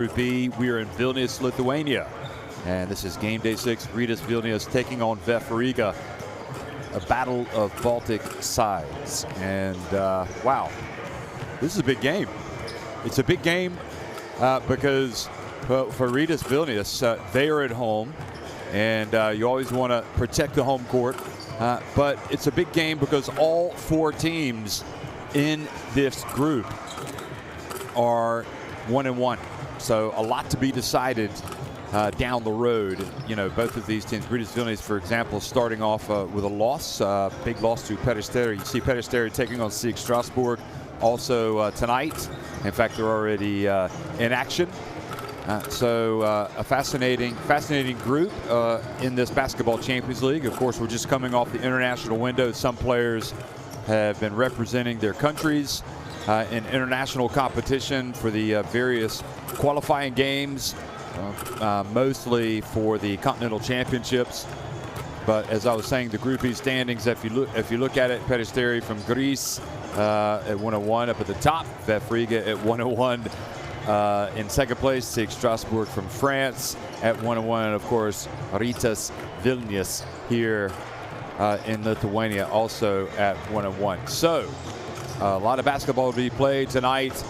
Group B, we are in Vilnius, Lithuania. And this is game day 6. Rytas Vilnius taking on VEF Riga. A battle of Baltic sides. And wow, this is a big game. It's a big game because for Rytas Vilnius, they are at home. And you always want to protect the home court. But it's a big game because all 4 teams in this group are 1-1. So a lot to be decided down the road. You know, both of these teams, Rytas Vilnius, for example, starting off with a loss, big loss to Peristeri. You see Peristeri taking on SIG Strasbourg also tonight. In fact, they're already in action. So a fascinating group in this Basketball Champions League. Of course, we're just coming off the international window. Some players have been representing their countries in international competition for the various qualifying games, mostly for the continental championships. But as I was saying, the Group E standings, if you look at it, Peristeri from Greece at 101 up at the top, VEF Riga at 101 in second place, SIG Strasbourg from France at 101, and of course Rytas Vilnius here in Lithuania also at 101. So a lot of basketball to be played tonight,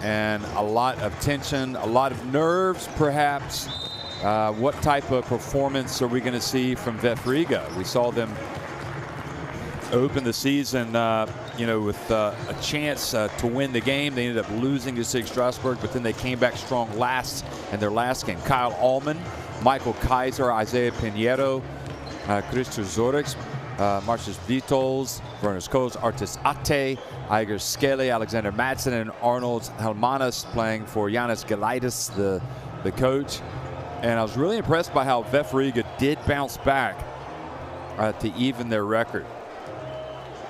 and a lot of tension, a lot of nerves perhaps. What type of performance are we going to see from VEF Riga? We saw them open the season you know, with a chance to win the game. They ended up losing to SIG Strasbourg, but then they came back strong last in their last game. Kyle Allman, Michael Kaiser, Isaiah Pinheiro, Christos Zoriks, Marcus Vitols, Werner Skols, Artis Ate, Iger Skele, Alexander Madsen, and Arnold Helmanis playing for Yanis Galaidis, the coach. And I was really impressed by how VEF Riga did bounce back to even their record.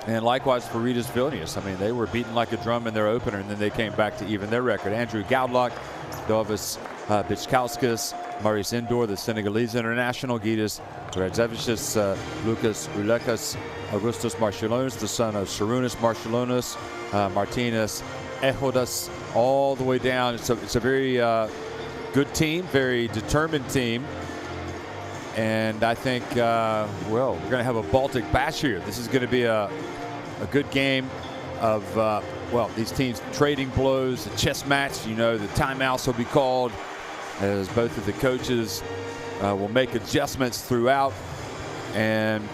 And likewise for Rytas Vilnius. I mean, they were beaten like a drum in their opener, and then they came back to even their record. Andrew Gaudlak, Dovis Bichkauskas, Maurice Indor, the Senegalese international, Gytis Radzevichus, Lucas Ulekas, Augustus Marciulionis, the son of Sharunas Marciulionis, Martinez Ehodas, all the way down. It's a very good team, very determined team. And I think, well, we're going to have a Baltic bash here. This is going to be a good game of, well, these teams trading blows, a chess match. You know, the timeouts will be called as both of the coaches will make adjustments throughout. And,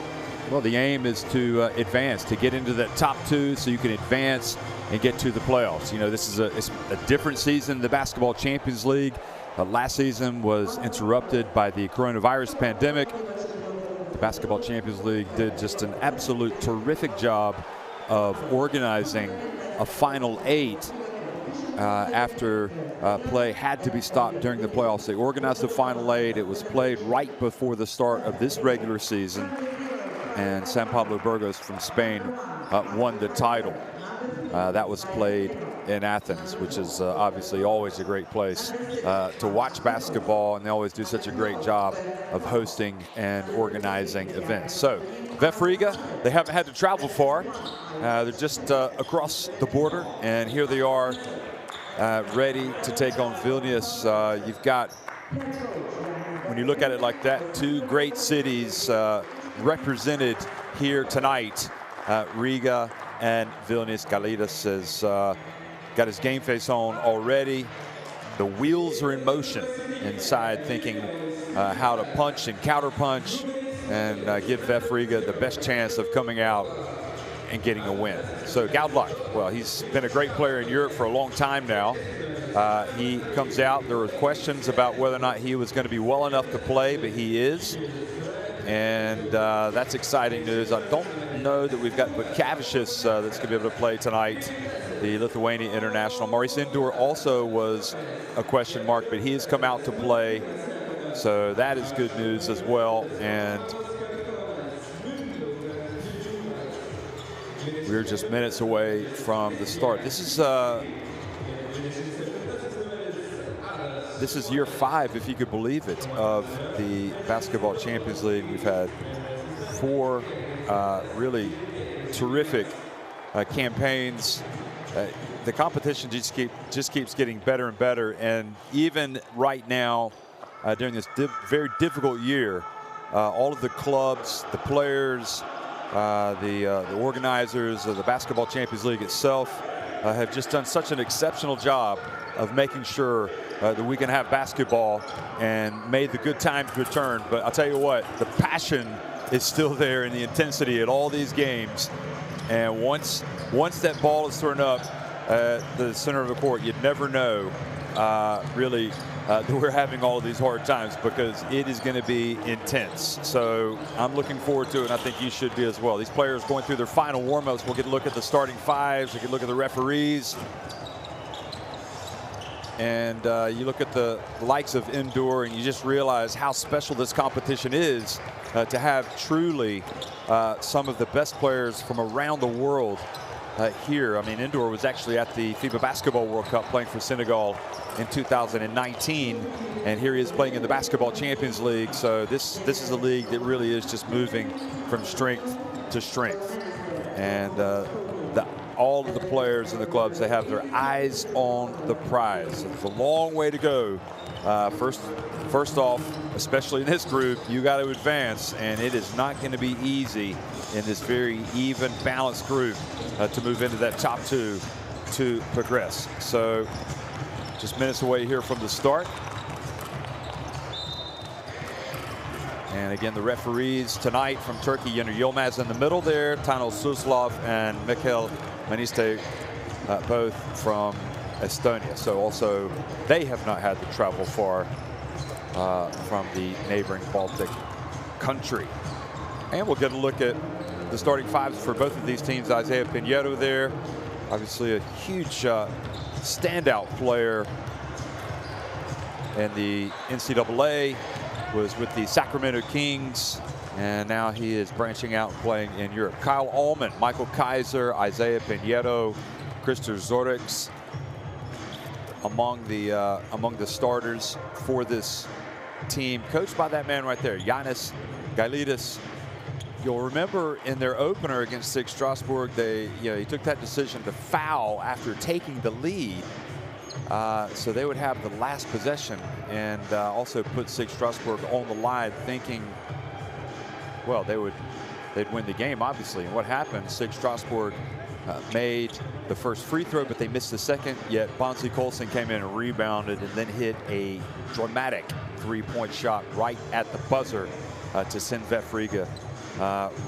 well, the aim is to advance, to get into that top 2 so you can advance and get to the playoffs. You know, this is it's a different season, the Basketball Champions League. Last season was interrupted by the coronavirus pandemic. The Basketball Champions League did just an absolute terrific job of organizing a Final 8 after play had to be stopped during the playoffs. They organized the Final 8. It was played right before the start of this regular season. And San Pablo Burgos from Spain won the title. That was played in Athens, which is obviously always a great place to watch basketball, and they always do such a great job of hosting and organizing events. So VEF Riga, they haven't had to travel far. They're just across the border, and here they are ready to take on Vilnius. You've got, when you look at it like that, 2 great cities represented here tonight. Riga and Vilnius. Galaidis has got his game face on already. The wheels are in motion inside, thinking how to punch and counter punch and give VEF Riga the best chance of coming out and getting a win. So Gaudlak, well, he's been a great player in Europe for a long time now. He comes out. There were questions about whether or not he was going to be well enough to play, but he is. And that's exciting news. I don't know that we've got Butkavičius that's going to be able to play tonight, the Lithuanian international. Maurice Indor also was a question mark, but he has come out to play. So that is good news as well. And we're just minutes away from the start. This is year 5, if you could believe it, of the Basketball Champions League. We've had 4 really terrific campaigns. the competition just keeps getting better and better. And even right now, during this very difficult year, all of the clubs, the players, the organizers of the Basketball Champions League itself have just done such an exceptional job of making sure that we can have basketball and made the good times return. But I'll tell you what, the passion is still there and the intensity at all these games. And once that ball is thrown up at the center of the court, you'd never know really that we're having all of these hard times, because it is going to be intense. So I'm looking forward to it, and I think you should be as well. These players going through their final warm-ups. We'll get a look at the starting fives. We can look at the referees. And you look at the likes of indoor, and you just realize how special this competition is to have truly some of the best players from around the world here. I mean, indoor was actually at the FIBA Basketball World Cup playing for Senegal in 2019, and here he is playing in the Basketball Champions League. So this is a league that really is just moving from strength to strength. And all of the players in the clubs, they have their eyes on the prize. It's a long way to go. First off, especially in this group, you got to advance, and it is not going to be easy in this very even, balanced group to move into that top two to progress. So just minutes away here from the start. And again, the referees tonight from Turkey, Yener Yilmaz in the middle there, Tano Suslov and Mikhail Maniste, both from Estonia. So also, they have not had to travel far from the neighboring Baltic country. And we'll get a look at the starting fives for both of these teams. Isaiah Pinheiro there, obviously a huge standout player in the NCAA, was with the Sacramento Kings, and now he is branching out and playing in Europe. Kyle Allman, Michael Kaiser, Isaiah Pinheiro, Christopher Zorix among the starters for this team, coached by that man right there, Giannis Gailidis. You'll remember in their opener against SIG Strasbourg, he took that decision to foul after taking the lead. So they would have the last possession, and also put SIG Strasbourg on the line, thinking, well, they'd win the game, obviously. And what happened? SIG Strasbourg made the first free throw, but they missed the second. Yet Bonzi Colson came in and rebounded, and then hit a dramatic three-point shot right at the buzzer to send VEF Riga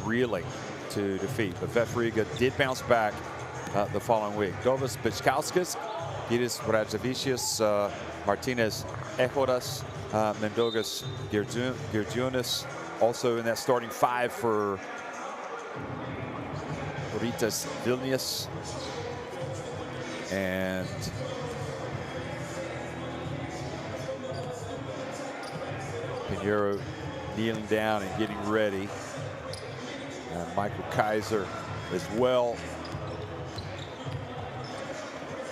reeling to defeat. But VEF Riga did bounce back the following week. Dovis Bičkauskas, Giris Radzevičius, Martinez Echodas, Mendogas Girdžiūnas, also in that starting five for Rytas Vilnius. And Pinheiro kneeling down and getting ready. Michael Kaiser as well.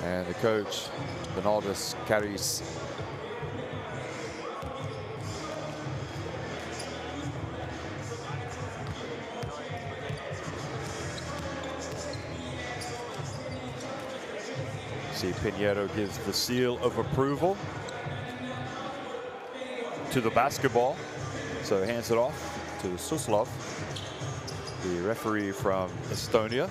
And the coach, Donaldas Karis. See, Pinheiro gives the seal of approval to the basketball. So hands it off to Suslov, the referee from Estonia.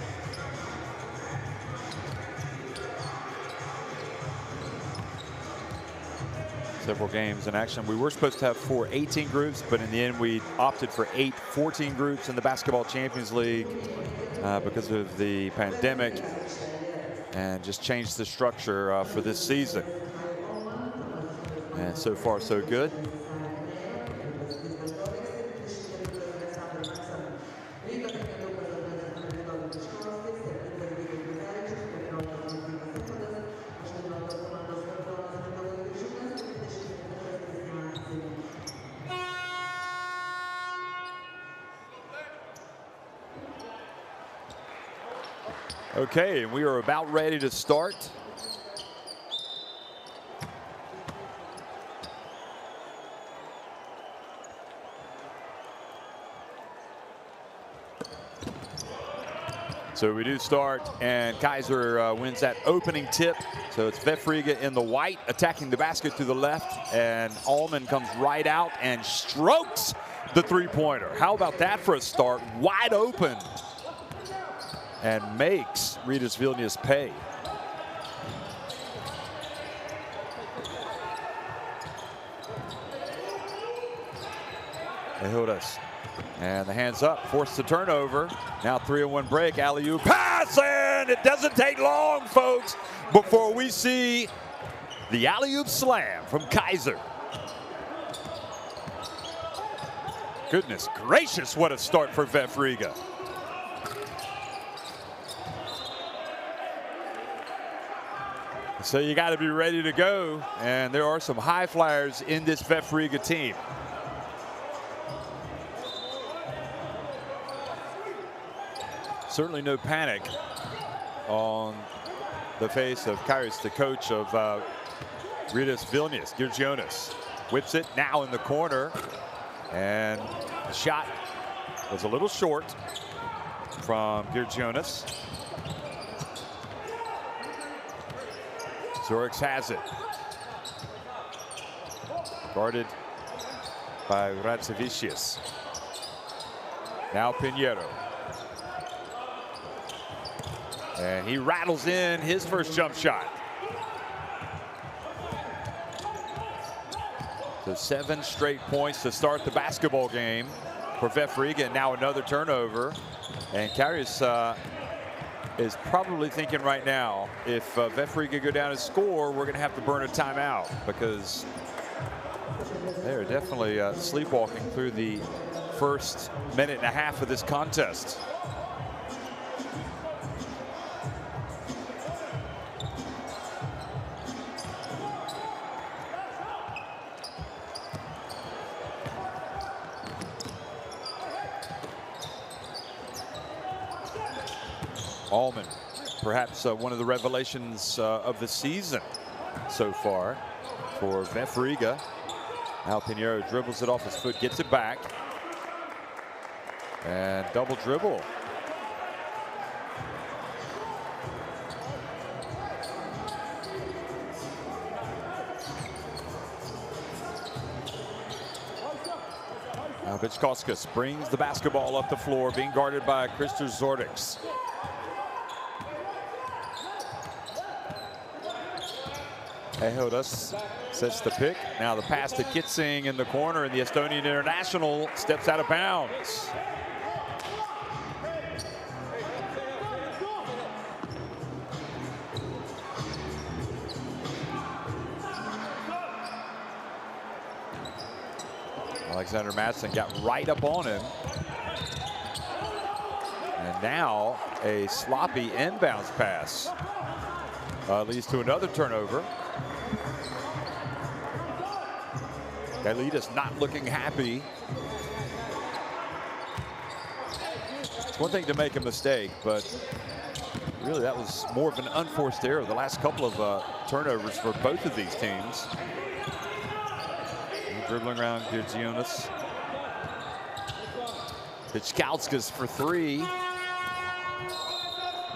Several games in action. We were supposed to have 4 18 groups, but in the end we opted for 8 14 groups in the Basketball Champions League because of the pandemic, and just changed the structure for this season. And so far so good. Okay, and we are about ready to start. So we do start, and Kaiser wins that opening tip. So it's VEF Riga in the white, attacking the basket to the left, and Allman comes right out and strokes the three-pointer. How about that for a start? Wide open, and makes Rytas Vilnius pay. Rytas. And the hands up, forced the turnover. Now 3-on-1 break, alley-oop pass, and it doesn't take long, folks, before we see the alley-oop slam from Kaiser. Goodness gracious, what a start for VEF Riga. So you got to be ready to go, and there are some high flyers in this VEF Riga team. Certainly no panic on the face of Kairis, the coach of Rytas Vilnius. Girgionis whips it now in the corner, and the shot was a little short from Girgionis. Zorix has it. Guarded by Rytas Vilnius. Now Pinheiro. And he rattles in his first jump shot. So 7 straight points to start the basketball game for VEF Riga, and now another turnover. And Karius is probably thinking right now, if VEF Riga go down and score, we're going to have to burn a timeout, because they're definitely sleepwalking through the first minute and a half of this contest. Allman, perhaps one of the revelations of the season so far for VEF Riga. Now Pinheiro dribbles it off his foot, gets it back, and double dribble. Now Vichkauskas brings the basketball up the floor, being guarded by Krister Zorix. Rytas sets the pick. Now the pass to Kitsing in the corner, and the Estonian international steps out of bounds. Alexander Madsen got right up on him. And now a sloppy inbounds pass leads to another turnover. Gailitas not looking happy. It's one thing to make a mistake, but really that was more of an unforced error. The last couple of turnovers for both of these teams. Dribbling around Girgionis. Vichkauskas for 3.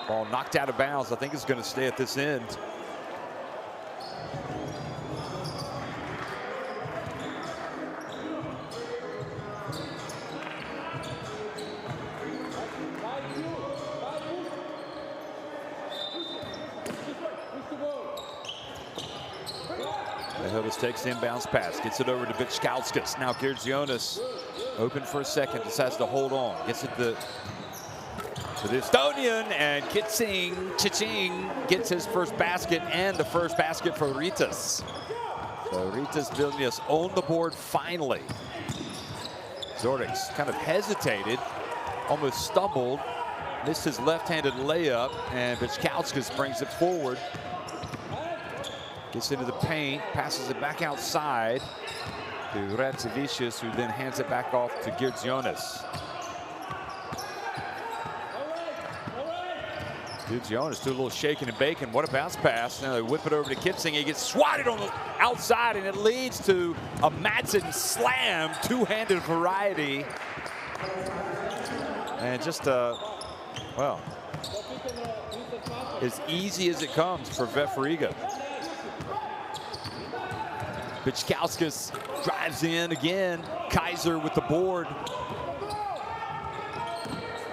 Ball knocked out of bounds. I think it's going to stay at this end. Rytas takes the inbounds pass, gets it over to Vichkauskas. Now Girgionis open for a second, decides to hold on, gets it to the Estonian, and Kitsing gets his first basket, and the first basket for Rytas. So Rytas Vilnius on the board finally. Zorix kind of hesitated, almost stumbled, missed his left-handed layup, and Vichkauskas brings it forward. Gets into the paint, passes it back outside to Rytas Vilnius, who then hands it back off to Girgionis. Girgionis do a little shaking and baking. What a bounce pass. Now they whip it over to Kitsing. He gets swatted on the outside, and it leads to a Madsen slam, two-handed variety. And just, well, as easy as it comes for VEF Riga. Bichkauskas drives in again. Kaiser with the board.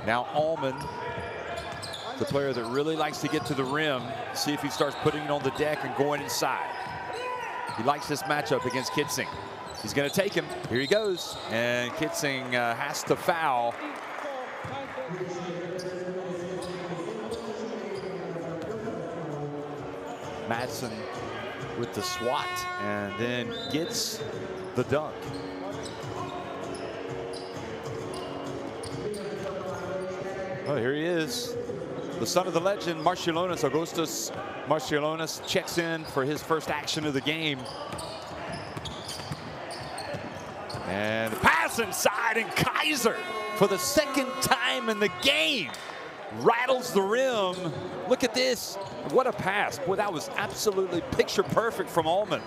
Now Allman, the player that really likes to get to the rim. See if he starts putting it on the deck and going inside. He likes this matchup against Kitsing. He's going to take him. Here he goes. And Kitsing has to foul. Madsen with the swat and then gets the dunk. Oh, here he is. The son of the legend, Marciulionis, Augustas Marciulionis, checks in for his first action of the game. And the pass inside, and Kaiser, for the second time in the game, rattles the rim. Look at this. What a pass. Boy, that was absolutely picture perfect from Allman.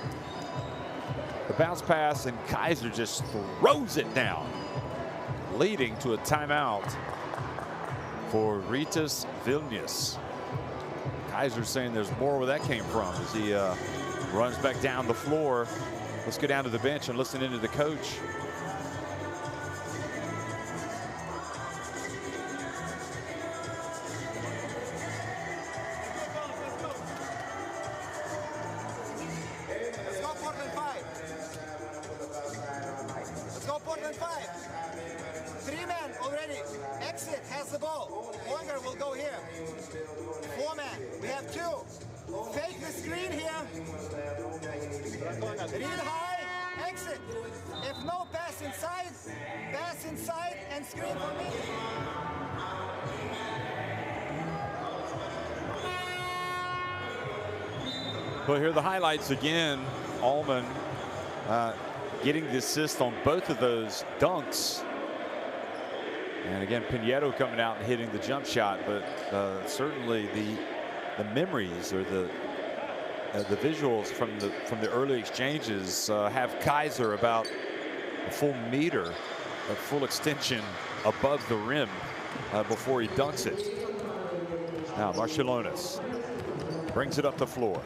The bounce pass, and Kaiser just throws it down, leading to a timeout for Rytas Vilnius. Kaiser saying there's more where that came from as he runs back down the floor. Let's go down to the bench and listen into the coach. and screen for me. Well, here are the highlights again. Allman getting the assist on both of those dunks. And again, Pinheiro coming out and hitting the jump shot, but certainly the memories or the visuals from the early exchanges have Kaiser about a full meter of full extension above the rim before he dunks it. Now Marciulionis brings it up the floor.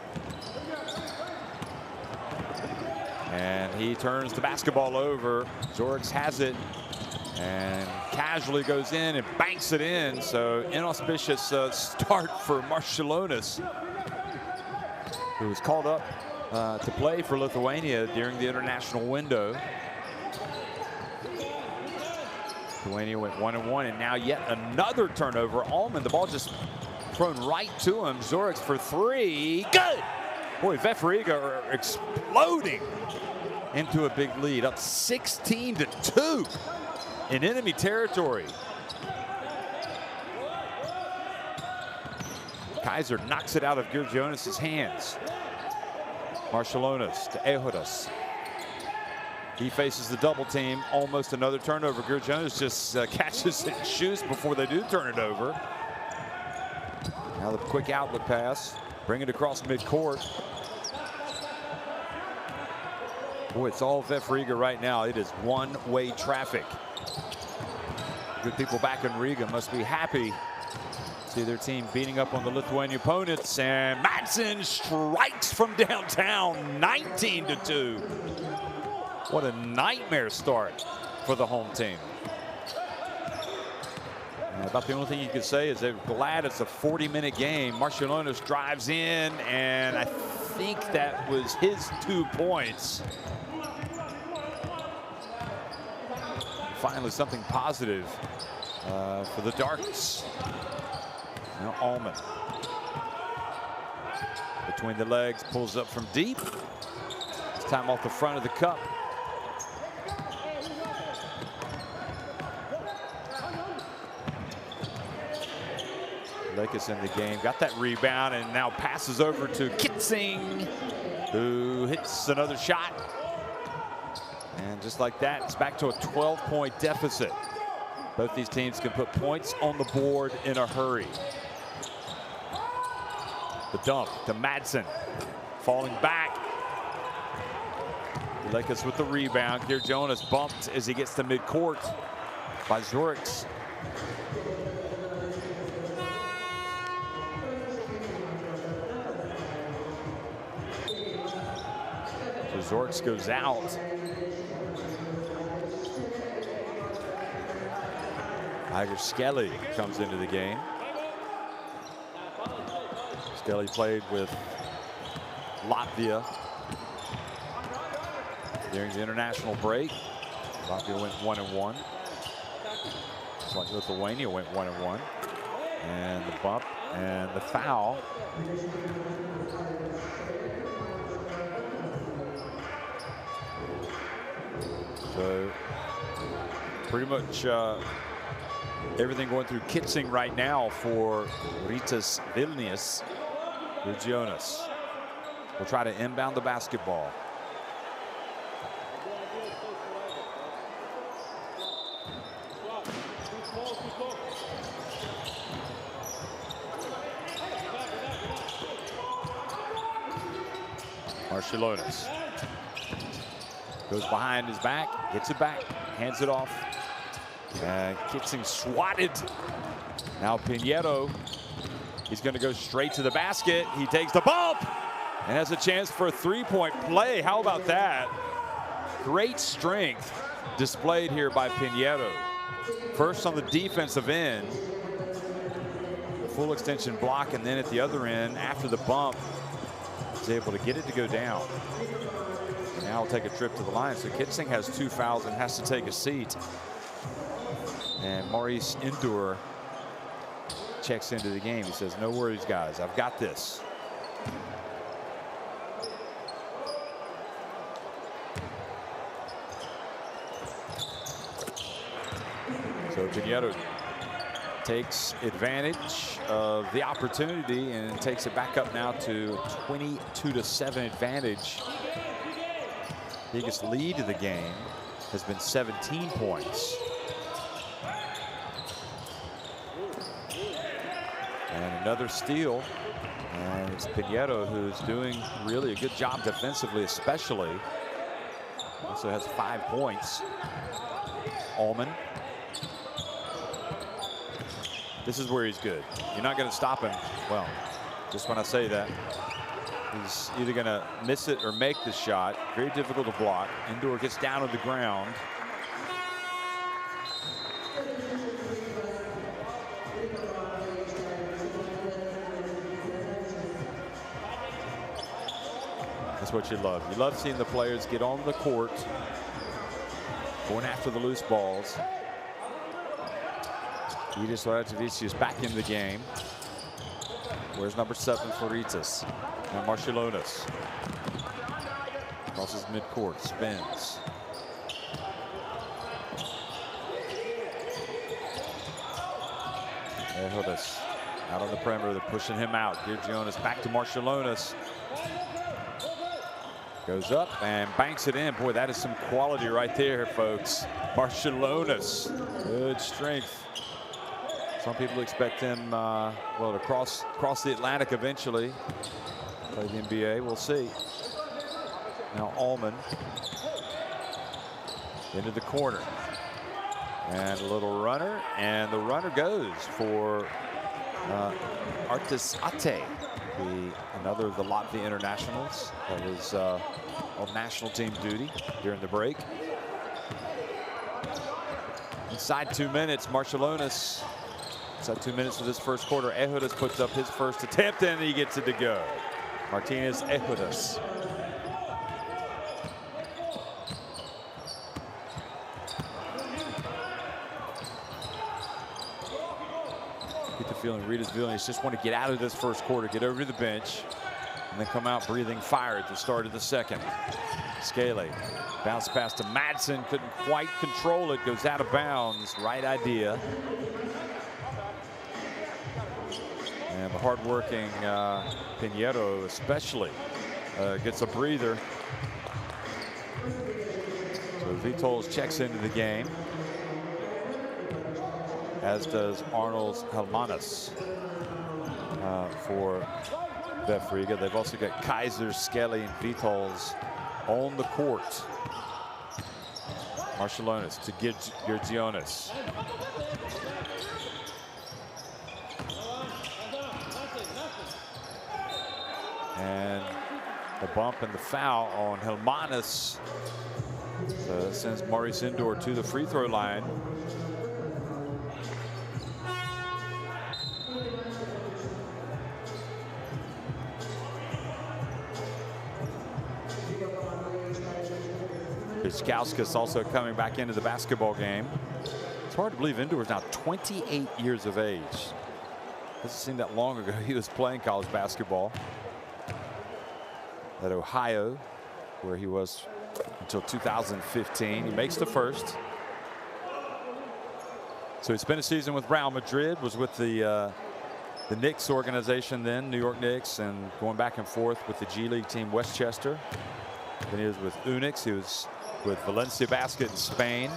And he turns the basketball over. Zorix has it and casually goes in and banks it in. So inauspicious start for Marciulionis, who was called up to play for Lithuania during the international window. Lithuania went 1-1, and now yet another turnover. Allman, the ball just thrown right to him. Zorix for three. Good! Boy, VEF Riga are exploding into a big lead, up 16-2 in enemy territory. Kaiser knocks it out of Girgionis' hands. Marciulionis to Ehodas. He faces the double team, almost another turnover. Girgionis just catches it and shoots before they do turn it over. Now the quick outlet pass, bring it across midcourt. Boy, it's all VEF Riga right now. It is one-way traffic. Good people back in Riga must be happy to see their team beating up on the Lithuanian opponents. And Madsen strikes from downtown, 19-2. What a nightmare start for the home team. And about the only thing you could say is they're glad it's a 40-minute game. Marciulionis drives in, and I think that was his 2 points. Finally, something positive for the Darks. Now Allman between the legs, pulls up from deep. This time off the front of the cup. Lakis in the game, got that rebound, and now passes over to Kitsing, who hits another shot. And just like that, it's back to a 12-point deficit. Both these teams can put points on the board in a hurry. The dunk to Madsen, falling back. Lakis with the rebound. Girgionis bumped as he gets to midcourt by Zorix. Zorks goes out. Tiger Skelly comes into the game. Skelly played with Latvia during the international break. Latvia went 1-1. Just like Lithuania went 1-1. And the bump and the foul. So pretty much everything going through Kitsing right now for Rytas Vilnius. Jonas will try to inbound the basketball. Marciulionis goes behind his back, gets it back, hands it off. And Kitsing swatted. Now Pinheiro, he's going to go straight to the basket. He takes the bump and has a chance for a three-point play. How about that? Great strength displayed here by Pinheiro. First on the defensive end, full extension block, and then at the other end, after the bump, is able to get it to go down. Now we'll take a trip to the line. So Kitsing has 2 fouls and has to take a seat. And Maurice Indoor checks into the game. He says, no worries, guys. I've got this. So Pinheiro takes advantage of the opportunity and takes it back up now to 22-7 advantage. Biggest lead of the game has been 17 points. And another steal, and it's Pinheiro who's doing really a good job defensively, especially. Also has 5 points. Allman. This is where he's good. You're not going to stop him. Well, just when I say that, he's either going to miss it or make the shot. Very difficult to block. Indoor gets down on the ground. That's what you love. You love seeing the players get on the court, going after the loose balls. Rytas Vilnius back in the game. Where's number 7 for Rytas? Now Marciulionis crosses midcourt, spins. Ehodas out on the perimeter. They're pushing him out. Jonas back to Marciulionis. Goes up and banks it in. Boy, that is some quality right there, folks. Marciulionis, good strength. Some people expect him, well, to cross the Atlantic eventually. Play the NBA, we'll see. Now Allman into the corner. And a little runner, and the runner goes for Artis Ate, another of the Latvia internationals that was on national team duty during the break. Inside 2 minutes, Marciulionis. Inside 2 minutes of this first quarter, Ehodas puts up his first attempt and he gets it to go. Martinez Ehodas. Get the feeling Rytas Vilnius just want to get out of this first quarter, get over to the bench, and then come out breathing fire at the start of the second. Skelly bounce pass to Madsen, couldn't quite control it, goes out of bounds. Right idea. And the hardworking Pinheiro especially gets a breather. So Vitols checks into the game, as does Arnold Helmanis for VEF Riga. They've also got Kaiser, Skelly, and Vitols on the court. Marciulionis to Jonas. And The bump and the foul on Vilnius sends Maurice Indoor to the free throw line. Vizcauskas also coming back into the basketball game. It's hard to believe Indoor is now 28 years of age. Doesn't seem that long ago he was playing college basketball at Ohio, where he was until 2015. He makes the first. So he spent a season with Real Madrid, was with the Knicks organization then, New York Knicks, and going back and forth with the G League team Westchester. Then he was with Unix. He was with Valencia Basket in Spain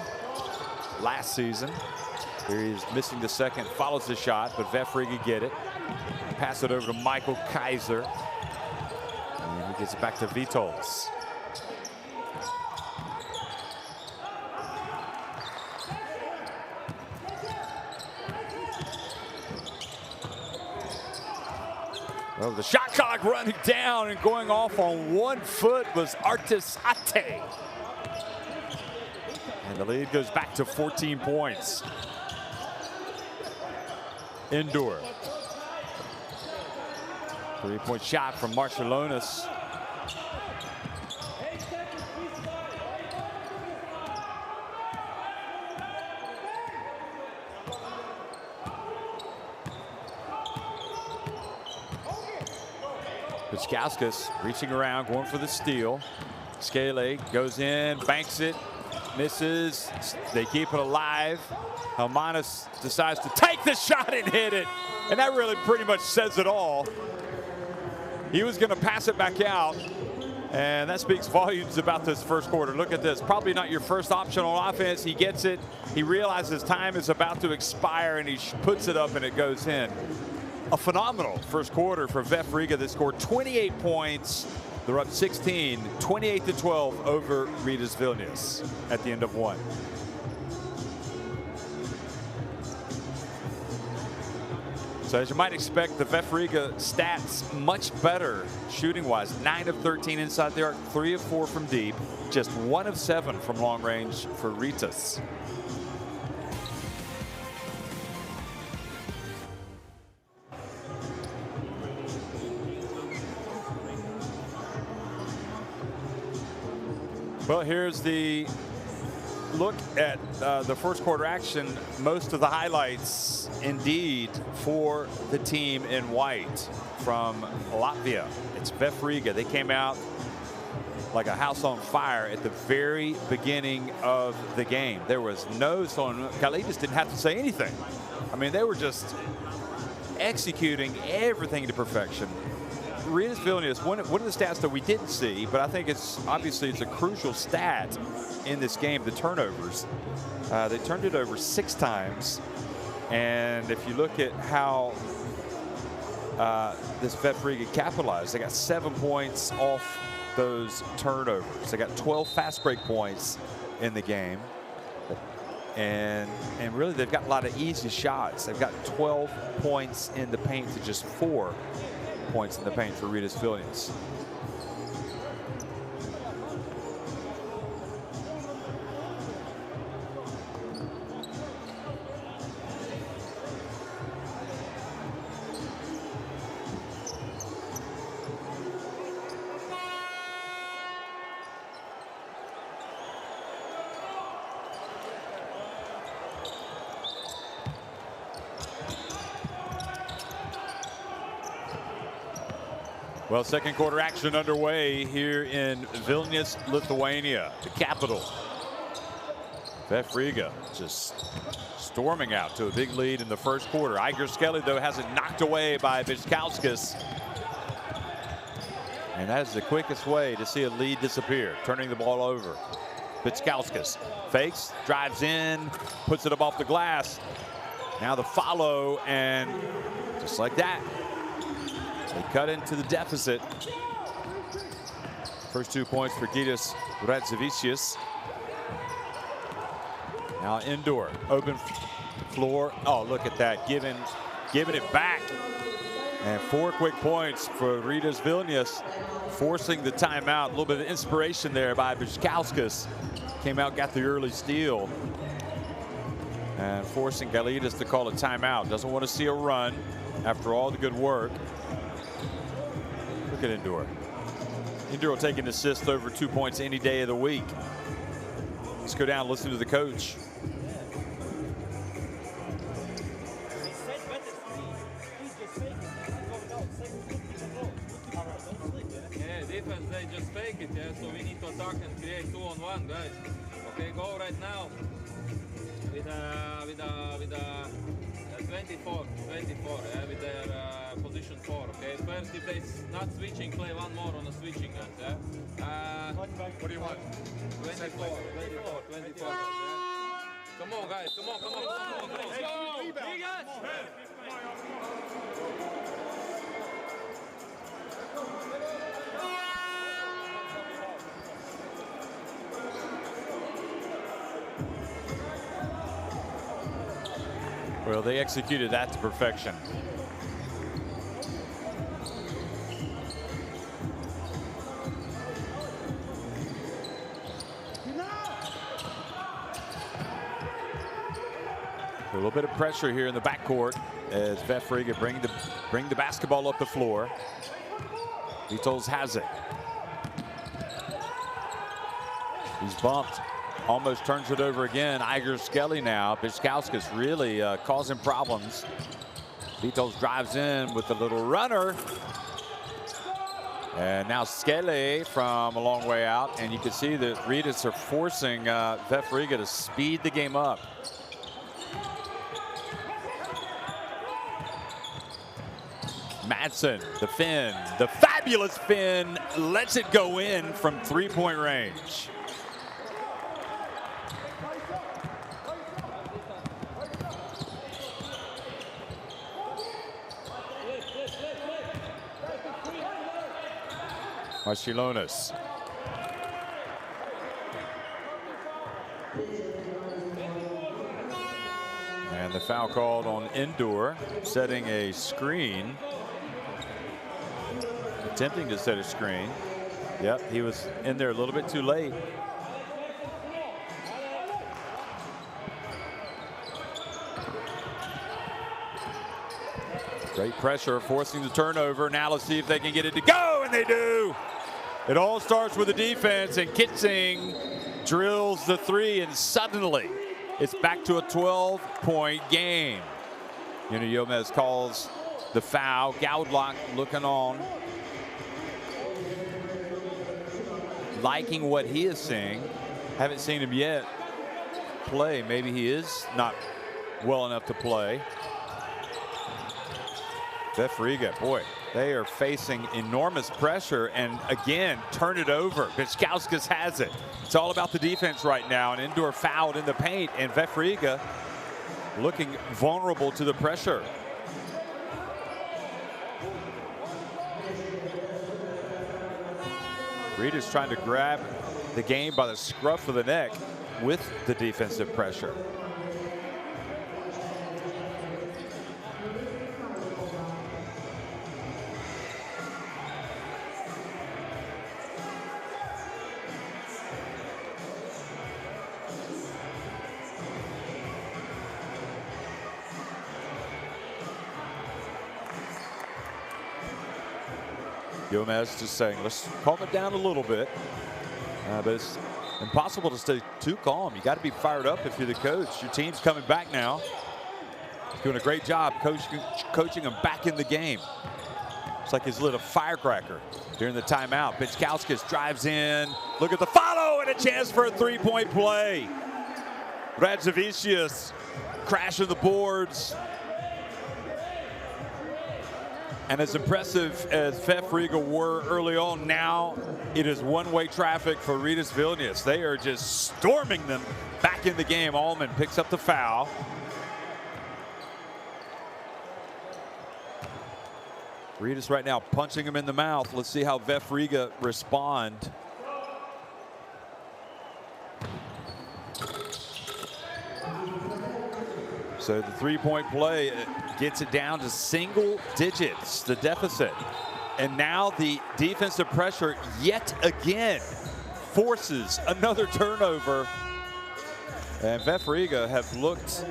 last season. Here he's missing the second, follows the shot, but VEF Riga get it. Pass it over to Michael Kaiser. And he gets it back to Vitols. Well, the shot clock running down and going off on 1 foot was Rytas Vilnius. And the lead goes back to 14 points. Indoor. 3-point shot from Marciulionis. Vizcauskas reaching around, going for the steal. Scale goes in, banks it, misses. They keep it alive. Vilnius decides to take the shot and hit it. And that really pretty much says it all. He was going to pass it back out. And that speaks volumes about this first quarter. Look at this. Probably not your first option on offense. He gets it. He realizes time is about to expire, and he puts it up, and it goes in. A phenomenal first quarter for VEF Riga. They scored 28 points. They're up 16, 28-12 over Rytas Vilnius at the end of one. So as you might expect, the VEF Riga stats much better shooting-wise. 9 of 13 inside the arc, 3 of 4 from deep, just 1 of 7 from long range for Rytas. Well, here's the look at the first quarter action. Most of the highlights indeed for the team in white from Latvia. It's VEF Riga. They came out like a house on fire at the very beginning of the game. There was no song. Kalidis didn't have to say anything. I mean, they were just executing everything to perfection. Rytas Vilnius, one of the stats that we didn't see, but I think it's obviously it's a crucial stat in this game, the turnovers. They turned it over 6 times. And if you look at how this VEF Riga capitalized, they got 7 points off those turnovers. They got 12 fast break points in the game. And really, they've got a lot of easy shots. They've got 12 points in the paint to just 4 points in the paint for Rytas Vilnius. Well, second quarter action underway here in Vilnius, Lithuania, the capital. VEF Riga just storming out to a big lead in the first quarter. Igor Skelly, though, has it knocked away by Vizcauskas. And that is the quickest way to see a lead disappear, turning the ball over. Vizcauskas fakes, drives in, puts it up off the glass. Now the follow, and just like that, they cut into the deficit. First 2 points for Rytas Vilnius. Now Indoor, open floor. Oh, look at that, giving it back. And 4 quick points for Rytas Vilnius, forcing the timeout. A little bit of inspiration there by Biškauskas. Came out, got the early steal. And forcing Galidas to call a timeout. Doesn't want to see a run after all the good work. Look at Indoor. Indoor will take an assist over 2 points any day of the week. Let's go down and listen to the coach. Defense, they just fake it, yeah. So we need to attack and create 2-on-1, guys. Okay, go right now with 24, yeah, with their position 4. Okay, first if they not switching, play one more on a switching, guys. Yeah. What do you want? 24, guys. Yeah. Come on, guys. Come on. Let's go. Rigas. Well, they executed that to perfection. A little bit of pressure here in the backcourt as VEF Riga bring the basketball up the floor. Vitos has it. He's bumped. Almost turns it over again. Iger Skelly now. Biškauskas really causing problems. Vitos drives in with a little runner. And now Skelly from a long way out. And you can see that Rytas are forcing VEF Riga to speed the game up. Madsen, the Finn, the fabulous Finn, lets it go in from 3-point range. Marcilonis. And the foul called on Indoor, setting a screen. Attempting to set a screen. Yep, he was in there a little bit too late. Great pressure, forcing the turnover. Now let's see if they can get it to go, and they do. It all starts with the defense, and Kitsing drills the 3, and suddenly it's back to a 12-point game. Yomez calls the foul. Gaudlock looking on, liking what he is seeing. Haven't seen him yet play. Maybe he is not well enough to play. VEF Riga, boy, they are facing enormous pressure, and again, turn it over. Biškauskas has it. It's all about the defense right now, and Indoor fouled in the paint, and VEF Riga looking vulnerable to the pressure. Rytas trying to grab the game by the scruff of the neck with the defensive pressure. Gomez just saying, let's calm it down a little bit. But it's impossible to stay too calm. You got to be fired up if you're the coach. Your team's coming back now. Doing a great job coaching them back in the game. It's like he's lit a firecracker during the timeout. Biškauskas drives in. Look at the follow, and a chance for a 3-point play. Radzivicius crashing the boards. And as impressive as VEF Riga were early on, now it is one-way traffic for Rytas Vilnius. They are just storming them back in the game. Allman picks up the foul. Rytas right now punching him in the mouth. Let's see how VEF Riga respond. So the three-point play gets it down to single digits, the deficit. And now the defensive pressure yet again forces another turnover. And VEF Riga have looked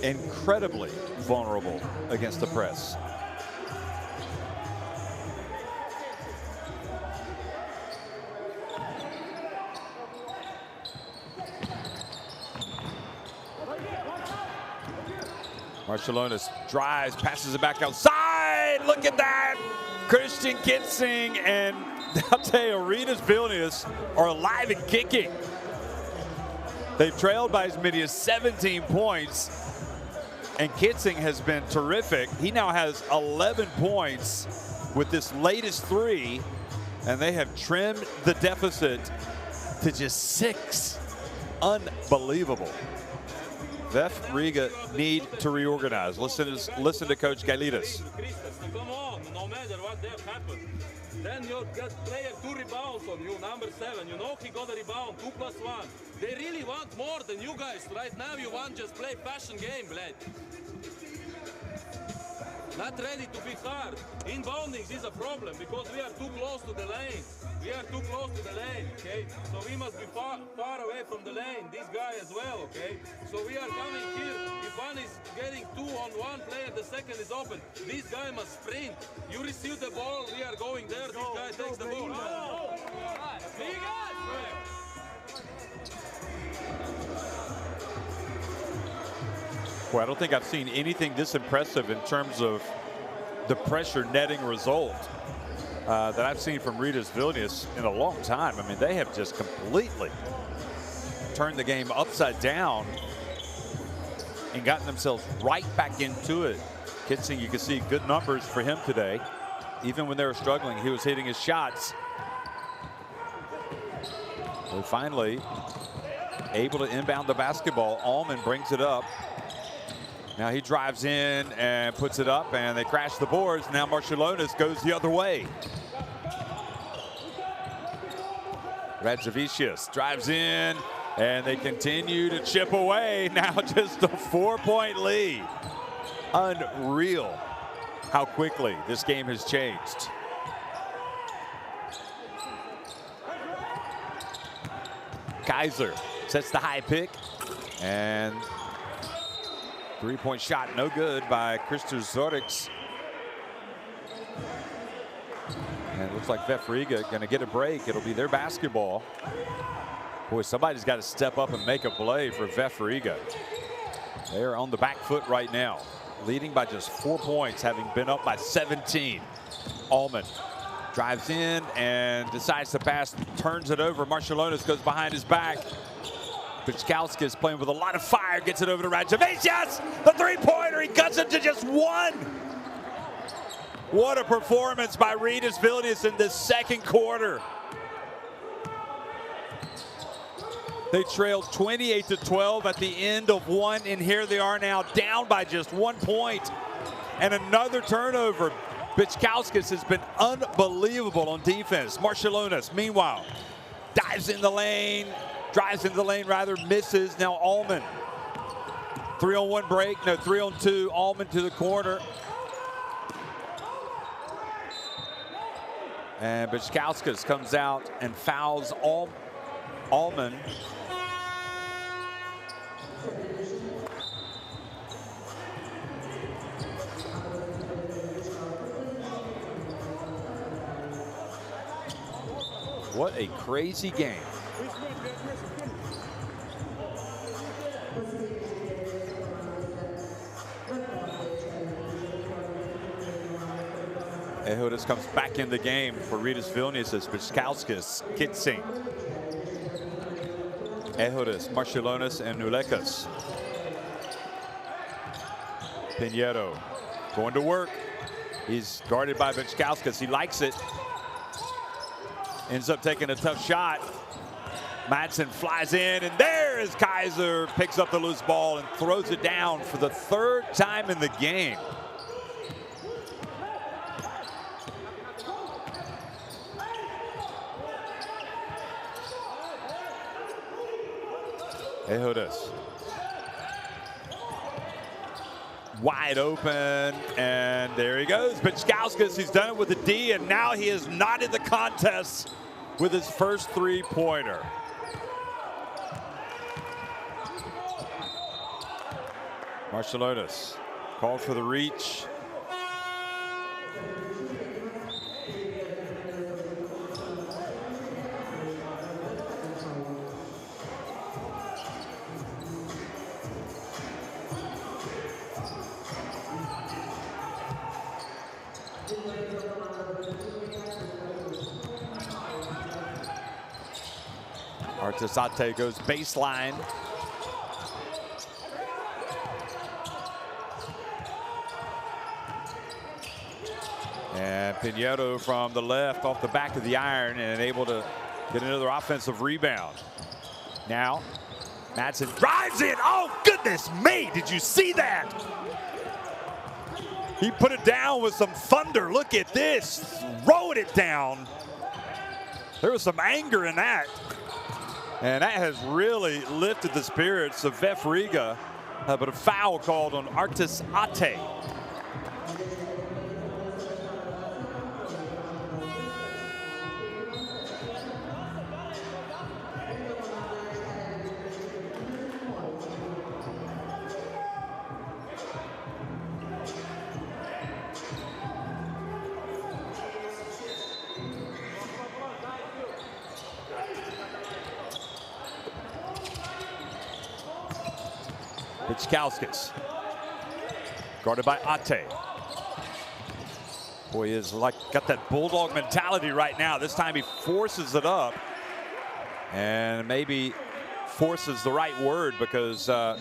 incredibly vulnerable against the press. Marciulionis drives, passes it back outside. Look at that. Christian Kitzing and I'll tell you, Rytas Vilnius are alive and kicking. They've trailed by as many as 17 points. And Kitzing has been terrific. He now has 11 points with this latest three. And they have trimmed the deficit to just 6. Unbelievable. VEF Riga need to reorganize. Listen to Coach Gailitas. Come on, no matter what there happened. Then you got player 2 rebounds on you, number 7. You know he got a rebound, 2+1. They really want more than you guys. Right now you want just play fashion game, blade. Not ready to be hard. Inbounding is a problem because we are too close to the lane. We are too close to the lane, okay? So we must be far away from the lane. This guy as well, okay? So we are coming here. If one is getting 2-on-1 player, the second is open. This guy must sprint. You receive the ball, we are going there. This guy takes the ball. Well, I don't think I've seen anything this impressive in terms of the pressure netting result that I've seen from Rytas Vilnius in a long time. I mean, they have just completely turned the game upside down and gotten themselves right back into it. Kitzing, you can see good numbers for him today. Even when they were struggling, he was hitting his shots. They're finally able to inbound the basketball. Allman brings it up. Now he drives in and puts it up, and they crash the boards. Now Marciulionis goes the other way. Rytas drives in, and they continue to chip away. Now just a 4-point lead. Unreal how quickly this game has changed. Kaiser sets the high pick, and three-point shot no good by Ritas Vilnius. And it looks like VEF Riga going to get a break. It'll be their basketball. Boy, somebody's got to step up and make a play for VEF Riga. They are on the back foot right now, leading by just 4 points, having been up by 17. Allman drives in and decides to pass, turns it over. Marciulionis goes behind his back. Bichkowski is playing with a lot of fire, gets it over to Rytas Vilnius. The three-pointer, he cuts it to just 1. What a performance by Rytas Vilnius in this second quarter. They trailed 28-12 at the end of 1, and here they are now down by just 1 point. And another turnover. Bichkowski has been unbelievable on defense. Marciulionis, meanwhile, dives in the lane, drives into the lane rather, misses. Now Allman, 3-on-1 break, no, 3-on-2, Allman to the corner. And Bichkowski comes out and fouls Allman. What a crazy game. Ehudis comes back in the game for Rytas Vilnius as Bichkowski, Kitzing, Ehudis, Marciulionis, and Nulekas. Pinheiro going to work. He's guarded by Bichkowski. He likes it. Ends up taking a tough shot. Madsen flies in, and there is Kaiser. Picks up the loose ball and throws it down for the 3rd time in the game. Ehudis wide open, and there he goes. Bičkauskas, he's done it with a D, and now he is not in the contest with his first three-pointer. Marciulionis called for the reach. Artisate goes baseline. And Pinheiro from the left off the back of the iron and able to get another offensive rebound. Now, Madsen drives in. Oh, goodness me. Did you see that? He put it down with some thunder. Look at this. Throwing it down. There was some anger in that. And that has really lifted the spirits of VEF Riga. But a foul called on Artisate. Bičkauskas, guarded by Ate. Boy, he is like got that bulldog mentality right now. This time he forces it up, and maybe forces the right word because there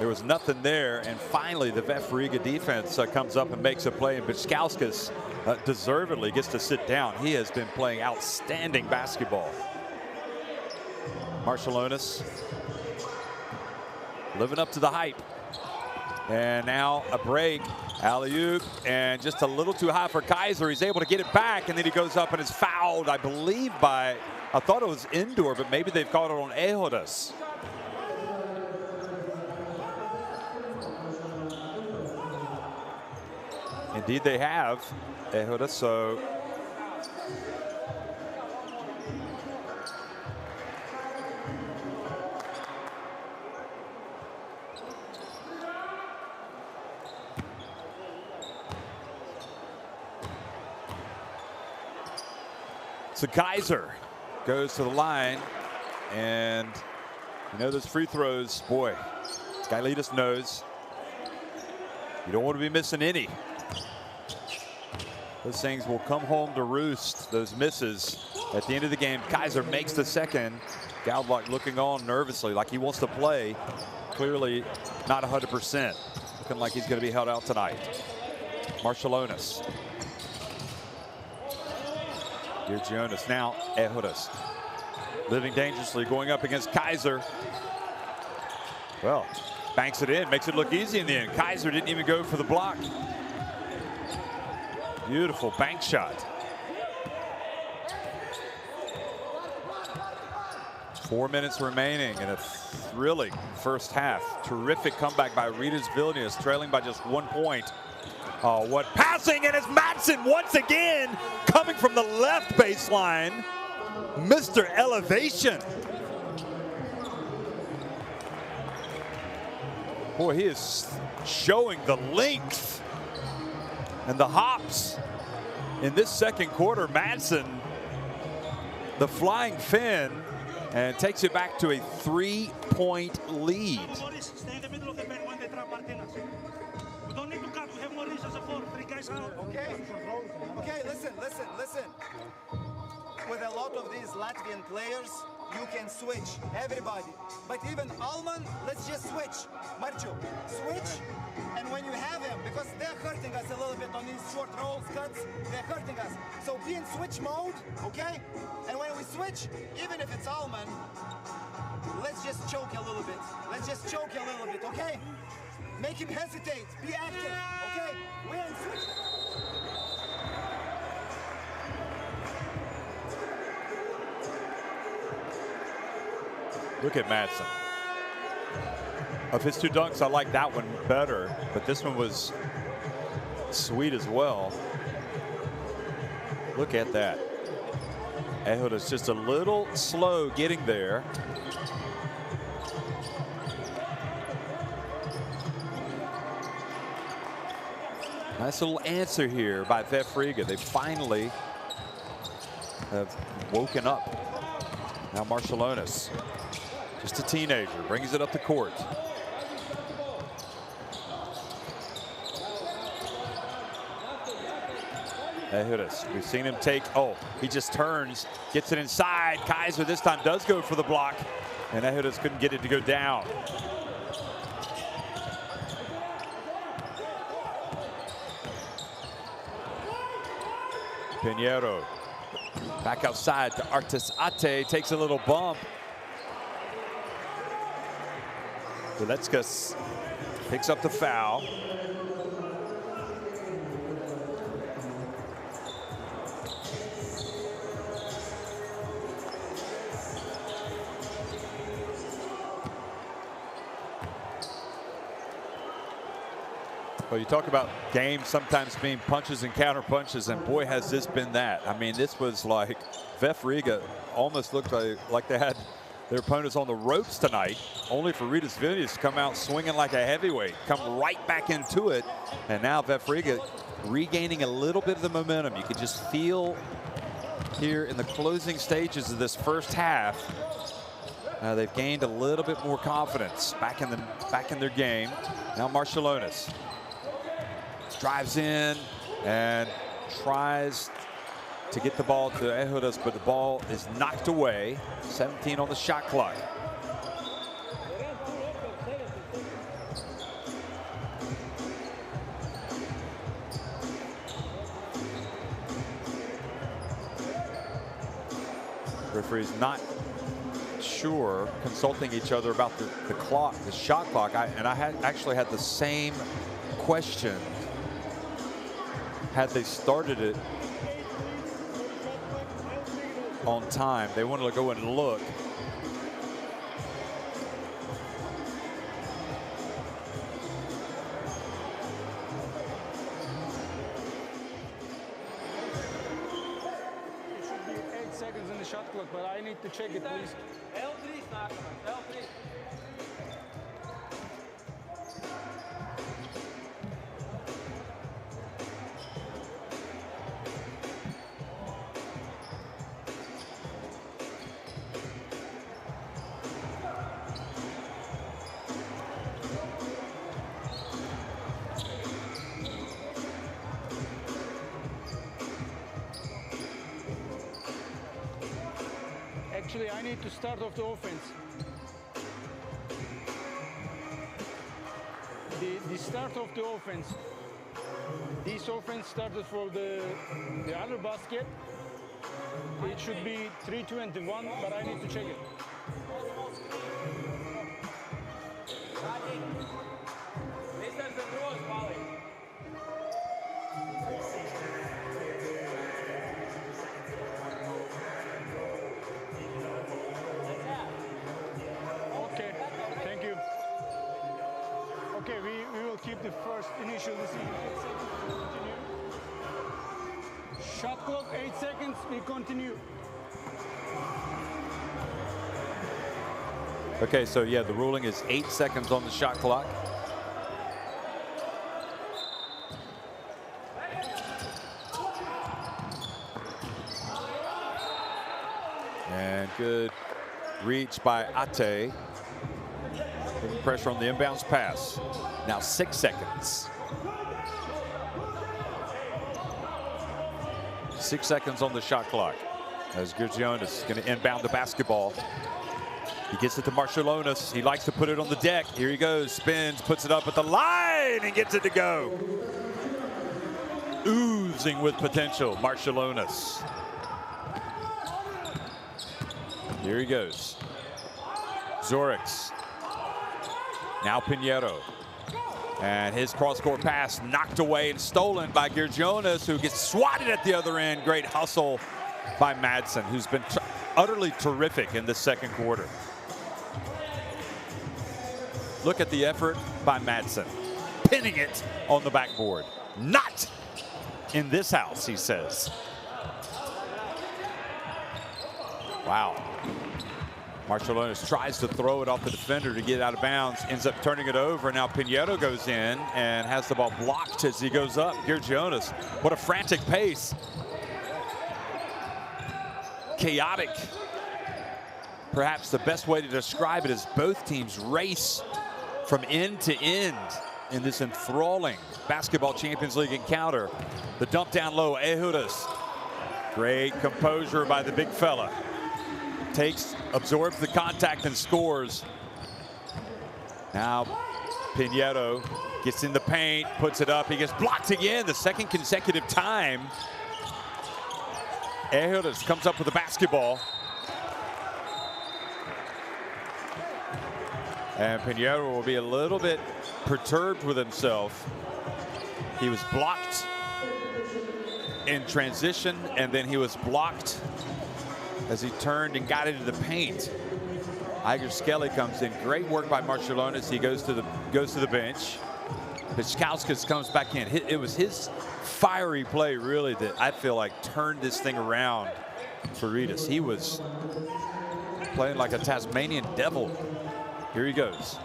was nothing there. And finally, the VEF Riga defense comes up and makes a play, and Bičkauskas deservedly gets to sit down. He has been playing outstanding basketball. Marciulionis living up to the hype. And now a break, alley-oop, and just a little too high for Kaiser. He's able to get it back, and then he goes up and is fouled, I believe, by, I thought it was indoor, but maybe they've called it on Ehodas. Indeed they have, Ehodas, so so Kaiser goes to the line, and you know those free throws, boy, Skylitas knows you don't want to be missing any. Those things will come home to roost, those misses at the end of the game. Kaiser makes the second. Gaudlock looking on nervously like he wants to play. Clearly not 100%. Looking like he's going to be held out tonight. Marciulionis. Here's Jonas, now Ehodas. Living dangerously, going up against Kaiser. Well, banks it in, makes it look easy in the end. Kaiser didn't even go for the block. Beautiful bank shot. 4 minutes remaining in a thrilling first half. Terrific comeback by Rytas Vilnius, trailing by just 1 point. Oh, what passing, and it's Madsen once again coming from the left baseline. Mr. Elevation. Boy, he is showing the length and the hops in this second quarter. Madsen, the flying Finn, and takes it back to a 3-point lead. Okay, listen. With a lot of these Latvian players, you can switch, everybody. But even Alman, let's just switch. Marciu, switch, and when you have him, because they're hurting us a little bit on these short rolls, cuts, they're hurting us. So be in switch mode, okay? And when we switch, even if it's Alman, let's just choke a little bit. Okay? Make him hesitate, be active, okay? We're in switch. Look at Madsen. Of his two dunks, I like that one better, but this one was sweet as well. Look at that. Ehud is just a little slow getting there. Nice little answer here by VEF Riga. They finally have woken up. Now Marciulionis, just a teenager, brings it up the court. Ehudis, we've seen him take, oh, he just turns, gets it inside. Kaiser this time does go for the block, and Ehudis couldn't get it to go down. Pinheiro back outside to Artis Ate, takes a little bump. Viletskas picks up the foul. Well, you talk about games sometimes being punches and counter punches, and boy, has this been that. I mean, this was like VEF Riga almost looked like they had their opponents on the ropes tonight, only for Rytas Vilnius to come out swinging like a heavyweight, come right back into it, and now VEF Riga regaining a little bit of the momentum. You could just feel here in the closing stages of this first half, they've gained a little bit more confidence back in their game. Now Marciulionis drives in and tries to get the ball to Ehudis, but the ball is knocked away. 17 on the shot clock. Referee's not sure, consulting each other about the clock, the shot clock. I actually had the same question. Had they started it on time, they wanted to go and look. It should be 8 seconds in the shot clock, but I need to check it, please. L3, L3. Actually, I need to start off the offense. The start of the offense. This offense started for the other basket. It should be 3:21, but I need to check it. Okay, we will keep the first initial decision. 8 seconds, we continue. Shot clock, 8 seconds, we continue. Okay, so yeah, the ruling is 8 seconds on the shot clock. And good reach by Ate. Putting pressure on the inbounds pass. Now 6 seconds. 6 seconds on the shot clock. As Girgionis is going to inbound the basketball. He gets it to Marciulionis. He likes to put it on the deck. Here he goes, spins, puts it up at the line, and gets it to go. Oozing with potential, Marciulionis. Here he goes. Zorix. Now Pinheiro. And his cross-court pass knocked away and stolen by Girgionis, who gets swatted at the other end. Great hustle by Madsen, who's been utterly terrific in the second quarter. look at the effort by Madsen. Pinning it on the backboard. Not in this house, he says. Wow. Marciulionis tries to throw it off the defender to get out of bounds, ends up turning it over. Now Pinheiro goes in and has the ball blocked as he goes up. Here's Jonas. What a frantic pace. Chaotic. Perhaps the best way to describe it is both teams race from end to end in this enthralling Basketball Champions League encounter. The dump down low, Ehudis. Great composure by the big fella. Absorbs the contact and scores. Now Pinheiro gets in the paint, puts it up. He gets blocked again, the second consecutive time. Ehudis comes up with the basketball. And Pinheiro will be a little bit perturbed with himself. He was blocked in transition, and then he was blocked as he turned and got into the paint. Iger Skelly comes in. Great work by Marciulionis. He goes to the bench. Pichkauskas comes back in. It was his fiery play, really, that I feel like turned this thing around for Rytas. He was playing like a Tasmanian devil. Here he goes.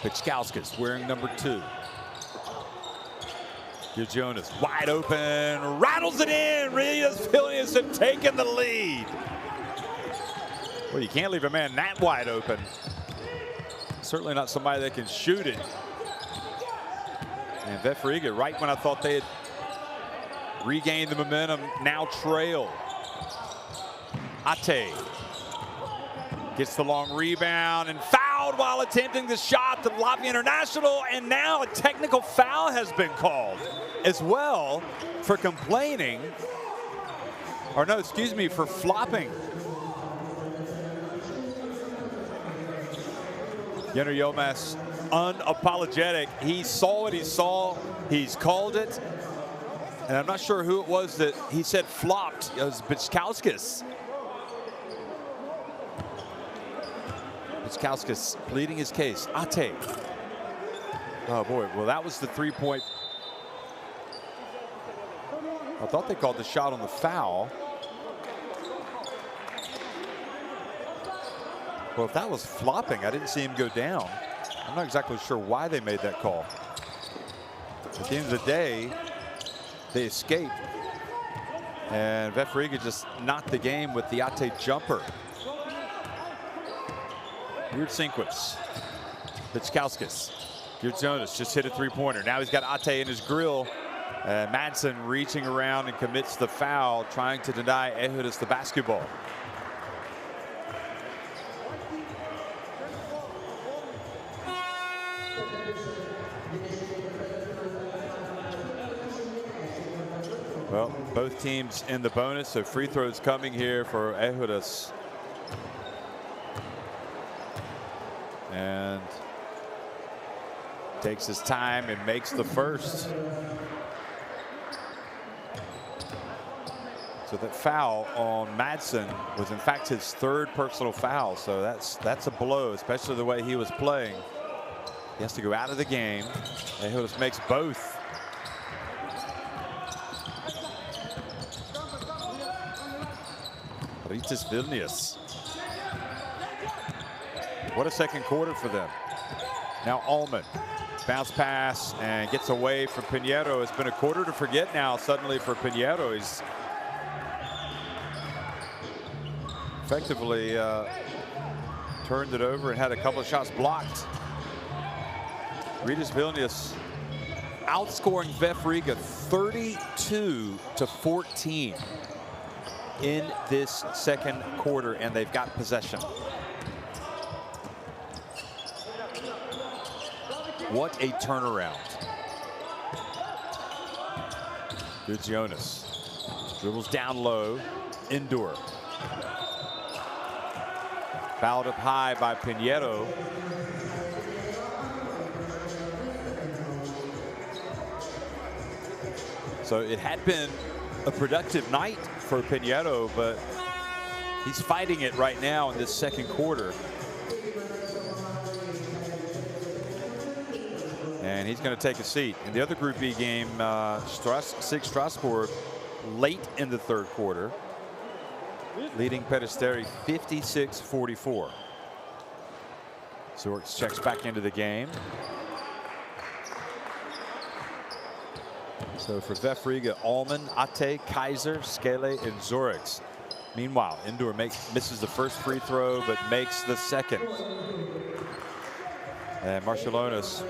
Pichkauskas wearing number 2. Here's Jonas, wide open, rattles it in. Rytas Vilnius have taken the lead. Well, you can't leave a man that wide open. Certainly not somebody that can shoot it. And VEF Riga, right when I thought they had regained the momentum, now trail. Ate gets the long rebound and fouled while attempting the shot. The Latvia international, and now a technical foul has been called as well for complaining, or no, excuse me, for flopping. Yenner Yilmaz, unapologetic. He saw what he saw. He's called it. And I'm not sure who it was that he said flopped. It was Pichkauskas. Pichkauskas pleading his case. Ate. Oh boy, well that was the 3-point. I thought they called the shot on the foul. Well, if that was flopping, I didn't see him go down. I'm not exactly sure why they made that call. At the end of the day, they escaped. And VEF Riga just knocked the game with the Ate jumper. Weird sequence. Pichkauskas. Here's Jonas, just hit a 3-pointer. Now he's got Ate in his grill. Madsen reaching around and commits the foul, trying to deny Ehudis the basketball. Well, both teams in the bonus, so free throws coming here for Ehudis. And takes his time and makes the first. So that foul on Madsen was in fact his 3rd personal foul. So that's a blow, especially the way he was playing. He has to go out of the game. Ehudis makes both. Rytas Vilnius. What a second quarter for them. Now Allman, bounce pass and gets away from Pinheiro. It's been a quarter to forget now suddenly for Pinheiro. He's effectively turned it over and had a couple of shots blocked. Rytas Vilnius outscoring VEF Riga 32-14 in this second quarter, and they've got possession. What a turnaround. Good Jonas. Dribbles down low. Indoor. Fouled up high by Pinheiro. So it had been a productive night for Pinheiro, but he's fighting it right now in this second quarter. And he's going to take a seat. In the other Group B game, SIG Strasbourg late in the third quarter, leading Peristeri 56-44. Zorix checks back into the game. So for VEF Riga, Allman, Ate, Kaiser, Skele, and Zorix. Meanwhile, Indoor misses the first free throw, but makes the second. And Marciulionis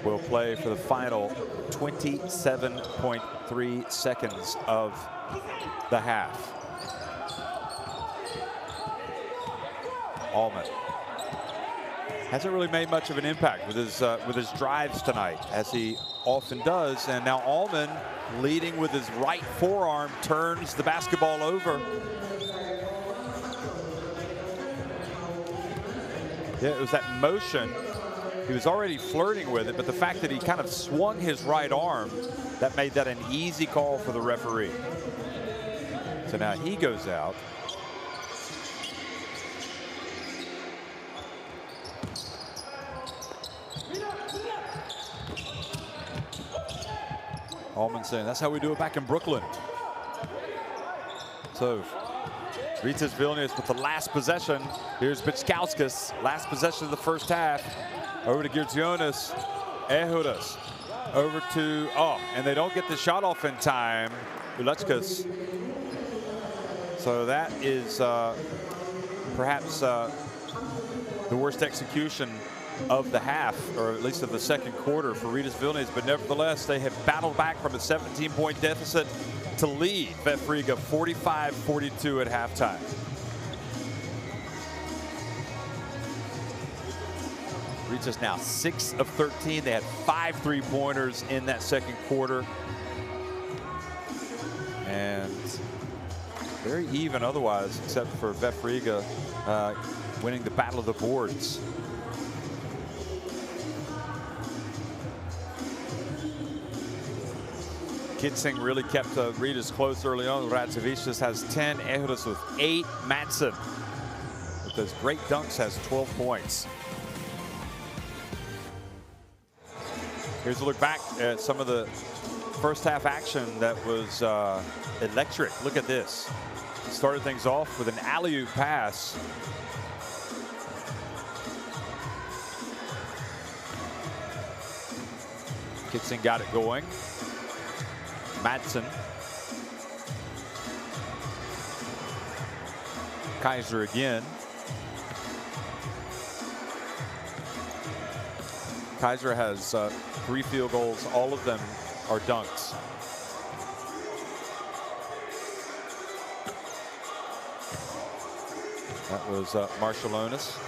will play for the final 27.3 seconds of the half. Allman hasn't really made much of an impact with his drives tonight, as he often does. And now Allman, leading with his right forearm, turns the basketball over. Yeah, it was that motion. He was already flirting with it, but the fact that he kind of swung his right arm, that made that an easy call for the referee. So now he goes out. Allman saying, that's how we do it back in Brooklyn. So Rytas Vilnius with the last possession. Here's Bickauskas, last possession of the first half. Over to Girdzionis, Ehudas, over to, and they don't get the shot off in time, Ulechkas. So that is perhaps the worst execution of the half, or at least of the second quarter for Rytas Vilnius, but nevertheless, they have battled back from a 17-point deficit to lead VEF Riga 45-42 at halftime. Rytas now 6 of 13. They had 5 3-pointers in that second quarter. And very even otherwise, except for VEF Riga winning the battle of the boards. Kitsing really kept Rytas close early on. Radzevičius has 10, Ehudas with 8, Madsen with those great dunks has 12 points. Here's a look back at some of the first half action that was electric. Look at this. Started things off with an alley-oop pass. Kitsing got it going. Madsen. Kaiser again. Kaiser has 3 field goals. All of them are dunks. That was Marciulionis.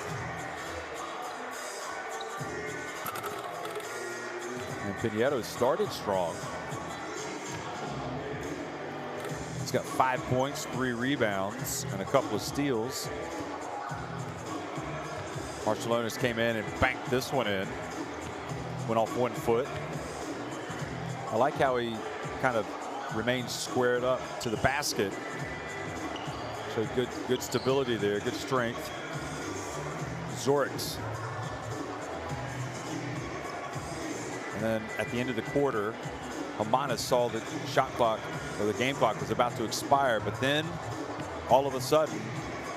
And Pinheiro started strong. He's got 5 points, 3 rebounds, and a couple of steals. Marciulionis came in and banked this one in. Went off 1 foot. I like how he kind of remains squared up to the basket. So good stability there, good strength. Zorix. And then at the end of the quarter, Hamanis saw the shot clock, or the game clock was about to expire, but then all of a sudden,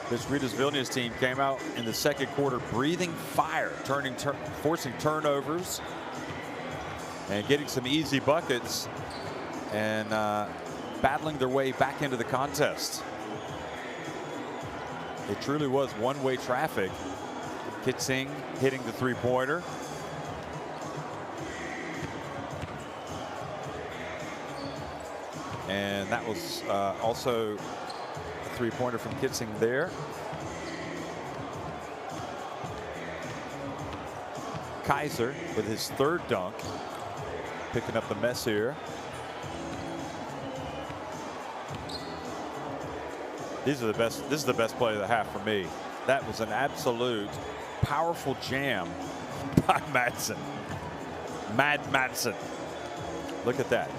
this Rytas Vilnius team came out in the second quarter breathing fire, forcing turnovers and getting some easy buckets and battling their way back into the contest. It truly was one-way traffic. Kitsing hitting the 3-pointer. And that was also a 3-pointer from Kitsing there. Kaiser with his 3rd dunk, picking up the mess here. This is the best play of the half for me. That was an absolute powerful jam by Madsen. Madsen. Look at that.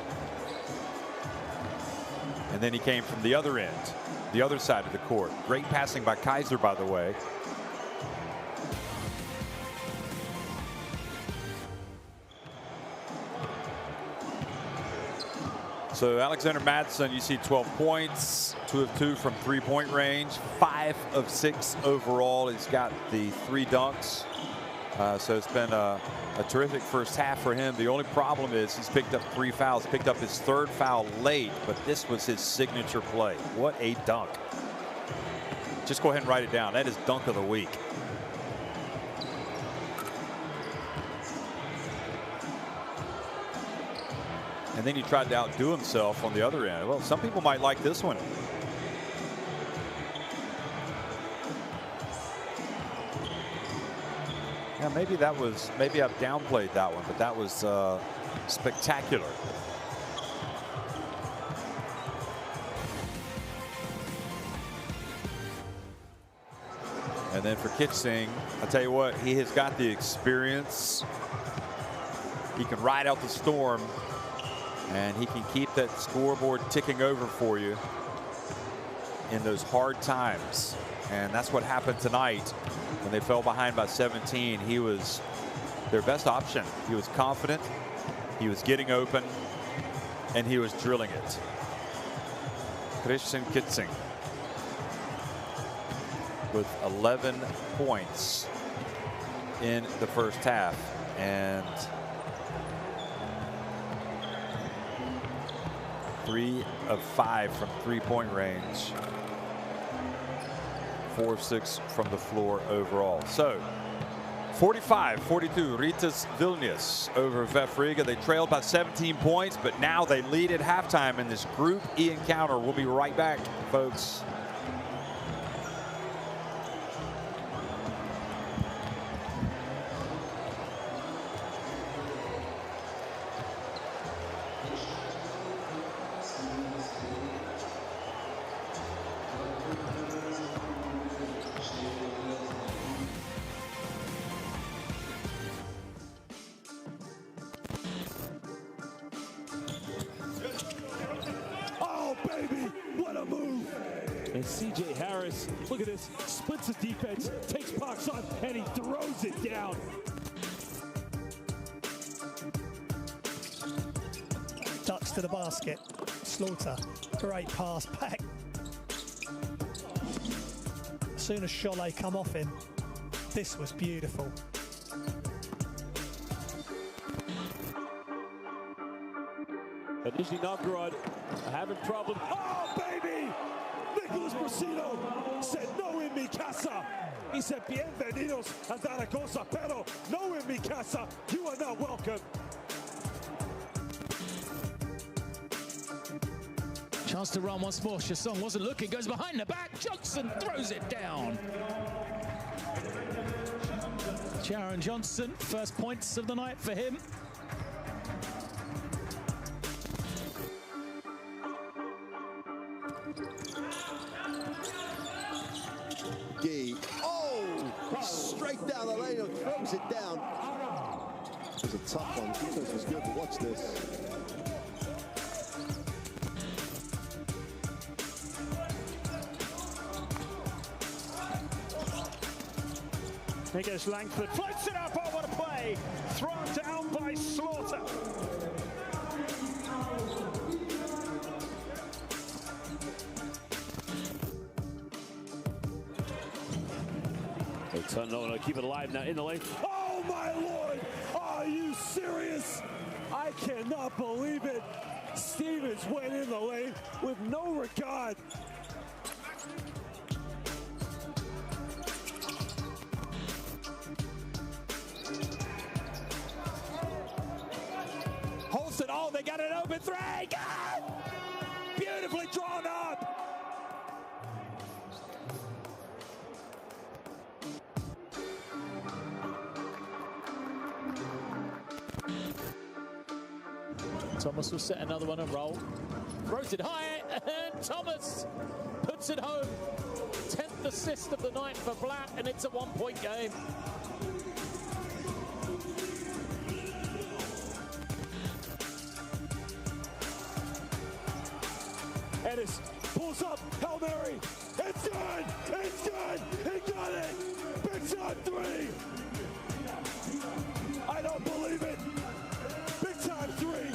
And then he came from the other end, the other side of the court. Great passing by Kaiser, by the way. So Alexander Madsen, you see 12 points, 2 of 2 from 3-point range, 5 of 6 overall. He's got the 3 dunks. So it's been a terrific first half for him. The only problem is he's picked up 3 fouls, picked up his 3rd foul late, but this was his signature play. What a dunk. Just go ahead and write it down. That is dunk of the week. And then he tried to outdo himself on the other end. Well, some people might like this one. Yeah, maybe I've downplayed that one, but that was spectacular. And then for Kitsing, I'll tell you what, he has got the experience. He can ride out the storm, and he can keep that scoreboard ticking over for you in those hard times. And that's what happened tonight when they fell behind by 17. He was their best option. He was confident, he was getting open, and he was drilling it. Christian Kitsing with 11 points in the first half, and 3 of 5 from 3-point range. 4 of 6 from the floor overall. So 45-42, Rytas Vilnius over VEF Riga. They trailed by 17 points, but now they lead at halftime in this Group E encounter. We'll be right back, folks. And C.J. Harris, look at this, splits the defense, takes Pox on, and he throws it down. Ducks to the basket. Slaughter, great pass back. As soon as Cholet come off him, this was beautiful. And Nizhny Novgorod having problems. Oh, baby! Nicholas Brasino said, no en mi casa. He said, bienvenidos a Zaragoza, pero no en mi casa. You are not welcome. Chance to run once more. Chasson wasn't looking, goes behind the back. Johnson throws it down. Jaron Johnson, first points of the night for him. Oh, straight down the lane and throws it down. It was a tough one. Defense was good, but watch this. He goes Langford, floats it up, oh what a play! Thrown down by Slaughter. No, keep it alive now in the lane. Oh my Lord! Are you serious? I cannot believe it. Stevens went in the lane with no regard. Holston, oh, they got an open three. God! Beautifully drawn up. Thomas will set another one and roll. Throws it high, and Thomas puts it home. 10th assist of the night for Blatt, and it's a one-point game. Ennis pulls up, Hail Mary, it's good, it's good, he got it, big shot three. I don't believe it, big time three.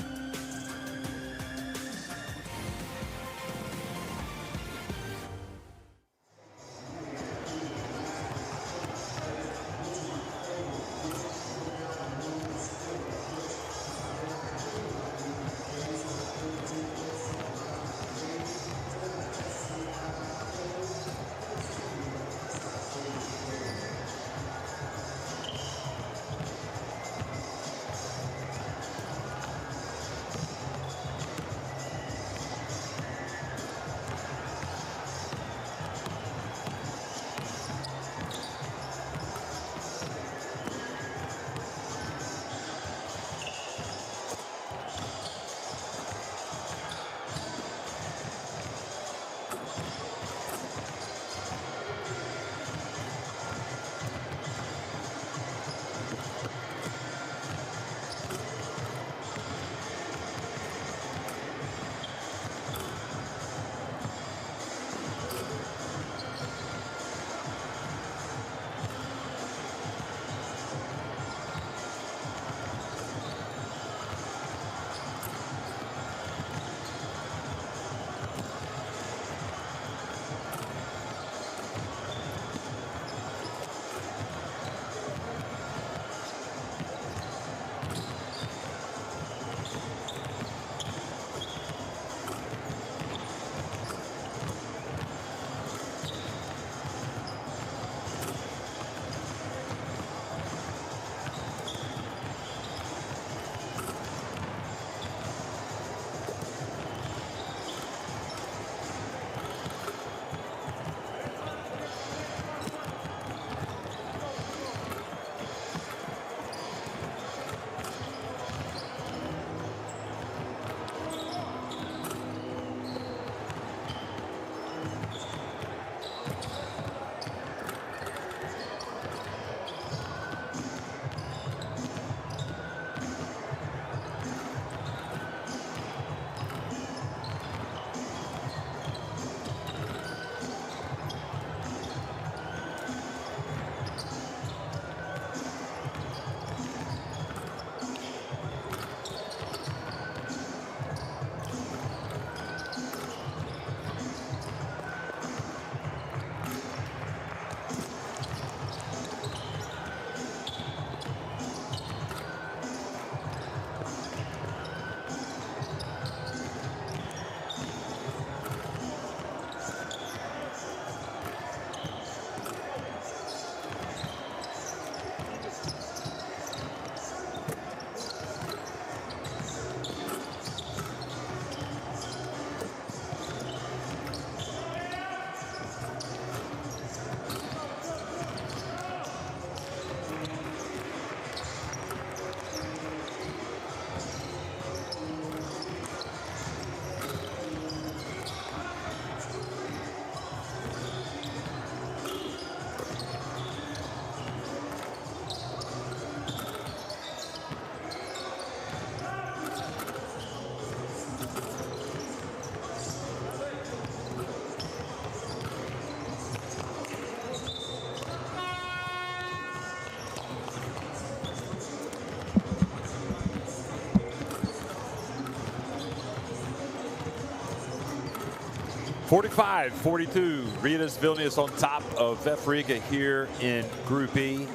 (45-42). Rytas Vilnius on top of VEF Riga here in Group E,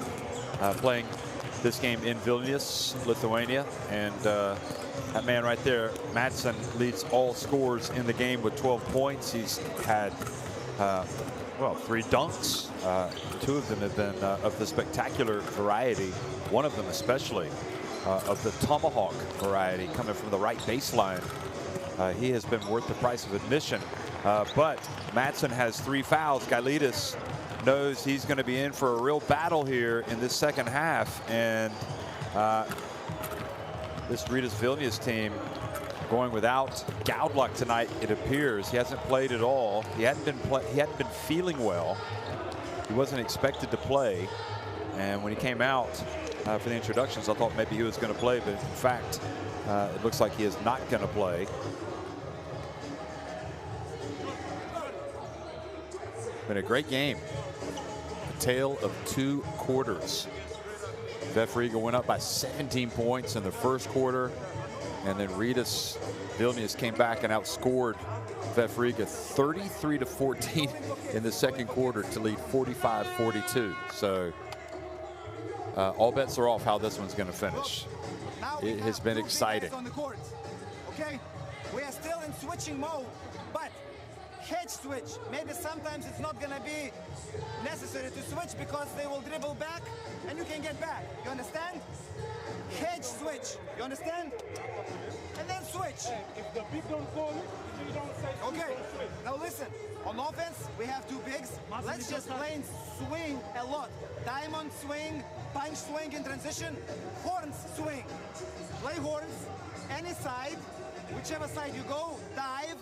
playing this game in Vilnius, Lithuania. And that man right there, Mattsson, leads all scorers in the game with 12 points. He's had, well, 3 dunks. 2 of them have been of the spectacular variety. One of them especially of the tomahawk variety, coming from the right baseline. He has been worth the price of admission. But Mattsson has 3 fouls. Gailitis knows he's going to be in for a real battle here in this second half. And this Rytas Vilnius team going without Gaudluck tonight, it appears. He hasn't played at all. He hadn't been feeling well. He wasn't expected to play. And when he came out for the introductions, I thought maybe he was going to play. But in fact, it looks like he is not going to play. Been a great game. A tale of two quarters. VEF Riga went up by 17 points in the first quarter, and then Rytas Vilnius came back and outscored VEF Riga 33-14 in the second quarter to lead 45-42. So all bets are off how this one's going to finish. It has been exciting. On the court. Okay, we are still in switching mode, but hedge switch. Maybe sometimes it's not going to be necessary to switch because they will dribble back and you can get back. You understand? Hedge switch. You understand? And then switch. If the big don't call it, you don't say Okay, now listen. On offense, we have two bigs. Let's just plain swing a lot. Diamond swing, punch swing in transition, horns swing. Play horns, any side, whichever side you go, dive,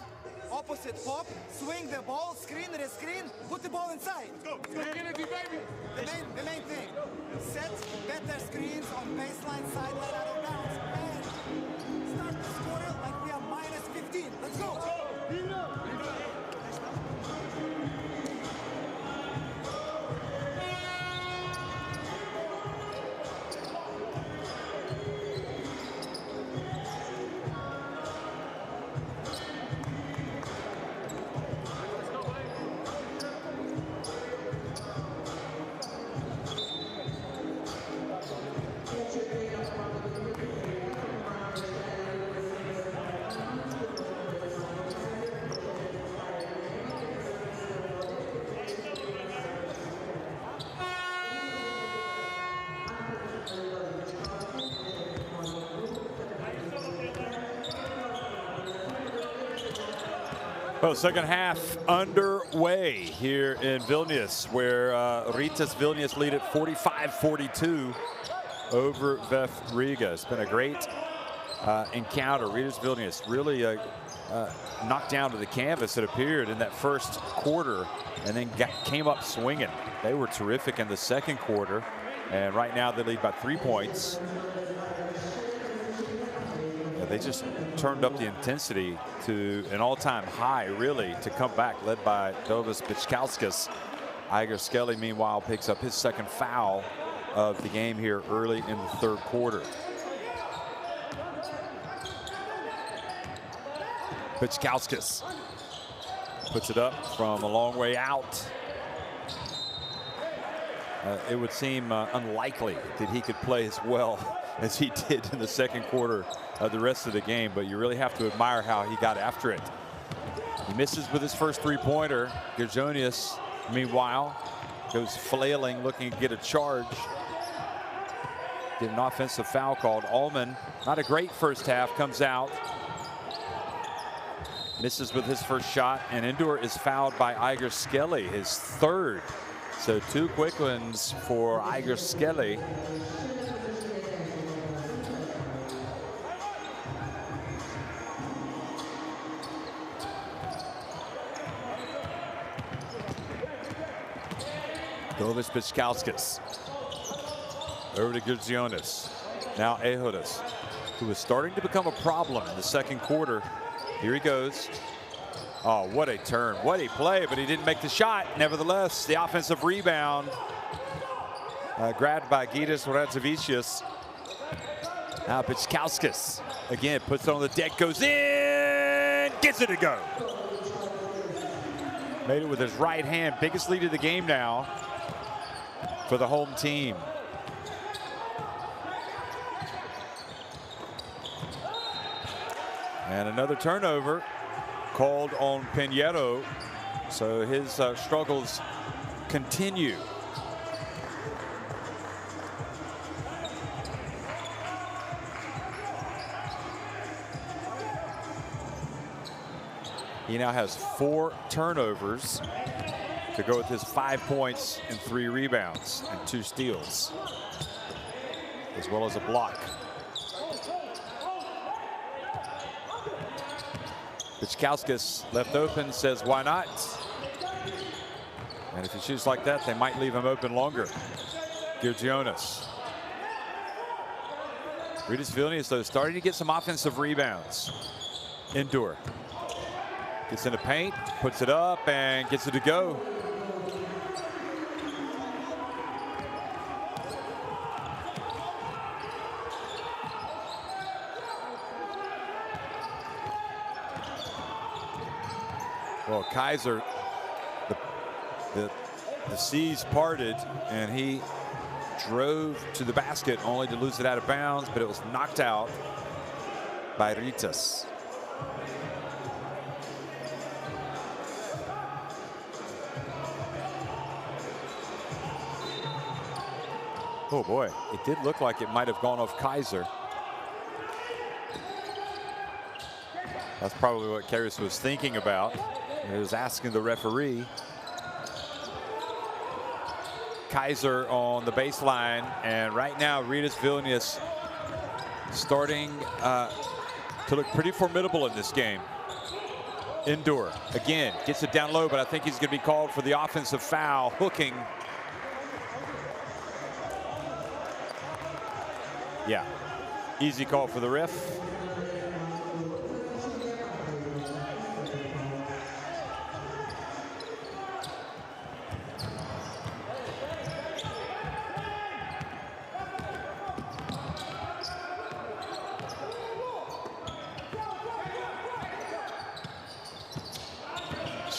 opposite pop, swing the ball, screen, re-screen, put the ball inside. Go. Kennedy, baby. The main thing, set better screens on baseline, sideline, out of bounds, and start to score it like we are minus 15. Let's go. Well, second half underway here in Vilnius, where Rytas Vilnius lead at 45-42 over VEF Riga. It's been a great encounter. Rytas Vilnius really knocked down to the canvas, it appeared, in that first quarter, and then came up swinging. They were terrific in the second quarter, and right now they lead by 3 points. They just turned up the intensity to an all-time high, really, to come back, led by Dovis Bičkauskas. Igor Skelly, meanwhile, picks up his second foul of the game here early in the third quarter. Bičkauskas puts it up from a long way out. It would seem unlikely that he could play as well as he did in the second quarter of the rest of the game, but you really have to admire how he got after it. He misses with his first three-pointer. Gerjonius, meanwhile, goes flailing, looking to get a charge. Get an offensive foul called. Allman, not a great first half, comes out. Misses with his first shot, and Indoor is fouled by Igor Skelly, his third. So 2 quick ones for Igor Skelly. Dovis Bičkauskas over to Gerjonius. Now Ehodas, who was starting to become a problem in the second quarter. Here he goes. Oh, what a turn, what a play, but he didn't make the shot. Nevertheless, the offensive rebound grabbed by Gytis Radzavicius. Now Bičkauskas again puts it on the deck, goes in, gets it to go. Made it with his right hand. Biggest lead of the game now for the home team. And another turnover called on Pinheiro. So his struggles continue. He now has 4 turnovers to go with his 5 points and 3 rebounds and 2 steals, as well as a block. Bičkauskas left open, says why not? And if he shoots like that, they might leave him open longer. Gerjonius. Rytas Vilnius, though, starting to get some offensive rebounds. Indoor. Gets in the paint, puts it up, and gets it to go. Well, Kaiser, the seas parted, and he drove to the basket only to lose it out of bounds, but it was knocked out by Rytas. Oh boy, it did look like it might have gone off Kaiser. That's probably what Karius was thinking about. He was asking the referee. Kaiser on the baseline, and right now Rytas Vilnius starting to look pretty formidable in this game. Indoor again, gets it down low, but I think he's going to be called for the offensive foul, hooking. Yeah, easy call for the ref.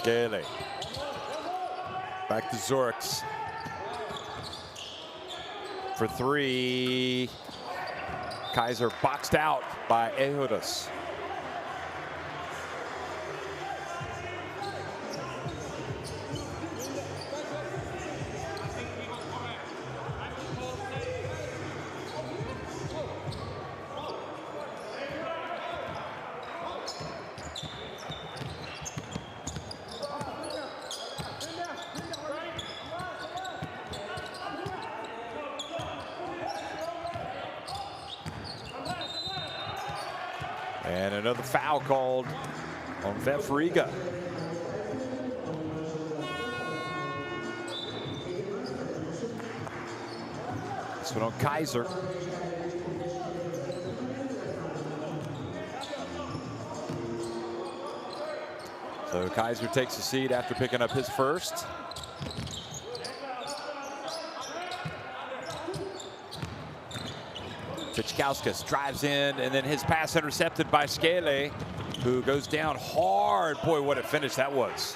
Gameday. Back to Zorks. For three. Kaiser boxed out by Ehudas. And another foul called on VEF Riga. This one on Kaiser. So Kaiser takes a seat after picking up his first. Vichkauskas drives in, and then his pass intercepted by Skele, who goes down hard. Boy, what a finish that was.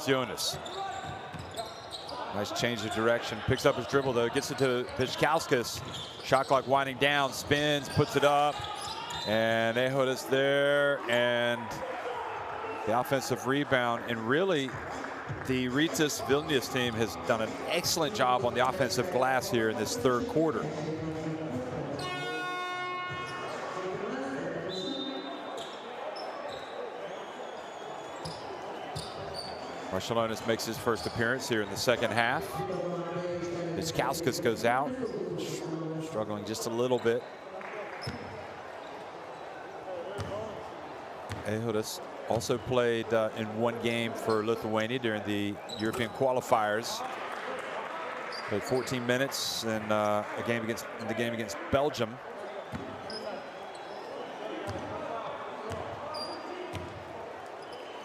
Jonas. Nice change of direction. Picks up his dribble, though. Gets it to Vichkauskas. Shot clock winding down. Spins, puts it up. And Ehudas there. And the offensive rebound. And really, the Rytas Vilnius team has done an excellent job on the offensive glass here in this third quarter. Marciulionis makes his first appearance here in the second half. Vichkauskas goes out, struggling just a little bit. Ehudas also played in one game for Lithuania during the European qualifiers. Played 14 minutes in the game against Belgium.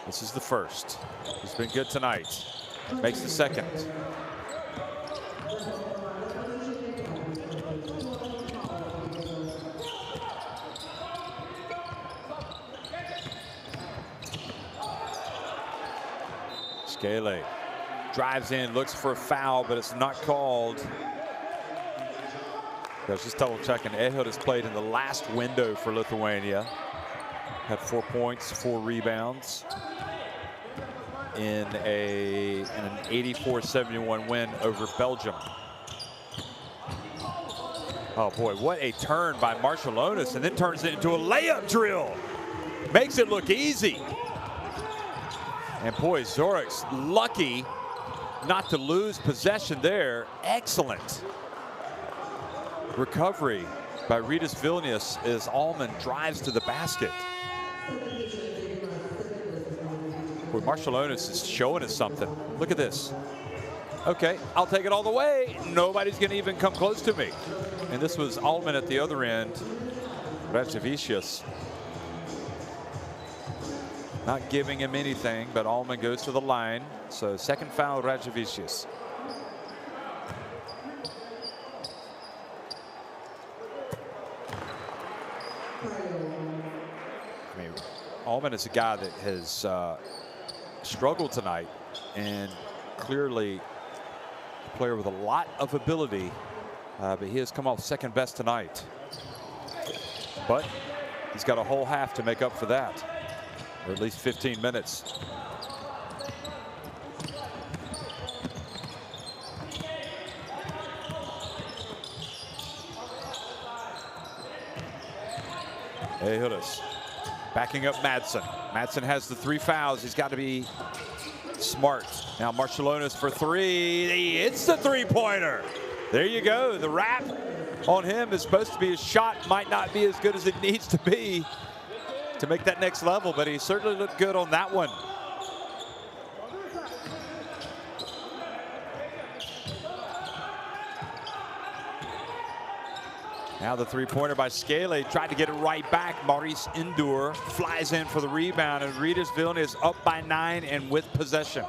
This is the first. He's been good tonight. Makes the second. Skele drives in, looks for a foul, but it's not called. I was just double checking. Ehud has played in the last window for Lithuania. Had 4 points, 4 rebounds in an 84-71 win over Belgium. Oh boy, what a turn by Marciulionis, and then turns it into a layup drill. Makes it look easy. And boy, Zorks lucky not to lose possession there. Excellent recovery by Rytas Vilnius as Allman drives to the basket. Boy, Marciulionis is showing us something. Look at this. Okay, I'll take it all the way. Nobody's going to even come close to me. And this was Allman at the other end. Rajavicius. not giving him anything, but Allman goes to the line. So second foul, Rytas Vilnius. I mean, Allman is a guy that has struggled tonight, and clearly a player with a lot of ability, but he has come off second best tonight. But he's got a whole half to make up for that, or at least 15 minutes. Rytas backing up Madsen. Madsen has the 3 fouls. He's got to be smart. Now Marciulionis for 3. He hits the 3-pointer. There you go. The wrap on him is supposed to be his shot. Might not be as good as it needs to be to make that next level, but he certainly looked good on that one. Now the 3-pointer by Scaley, tried to get it right back. Maurice Indoor flies in for the rebound, and Rytas Vilnius up by 9 and with possession.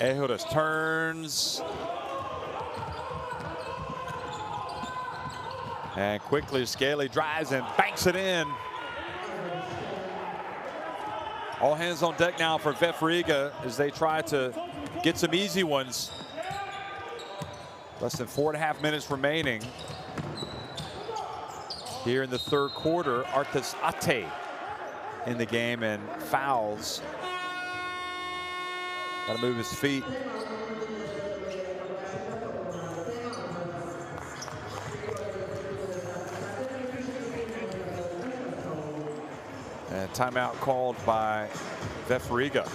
Rytas turns. And quickly Scaley drives and banks it in. All hands on deck now for VEF Riga as they try to get some easy ones. Less than 4.5 minutes remaining here in the third quarter. Artis Ate in the game, and fouls. Got to move his feet. And timeout called by VEF Riga.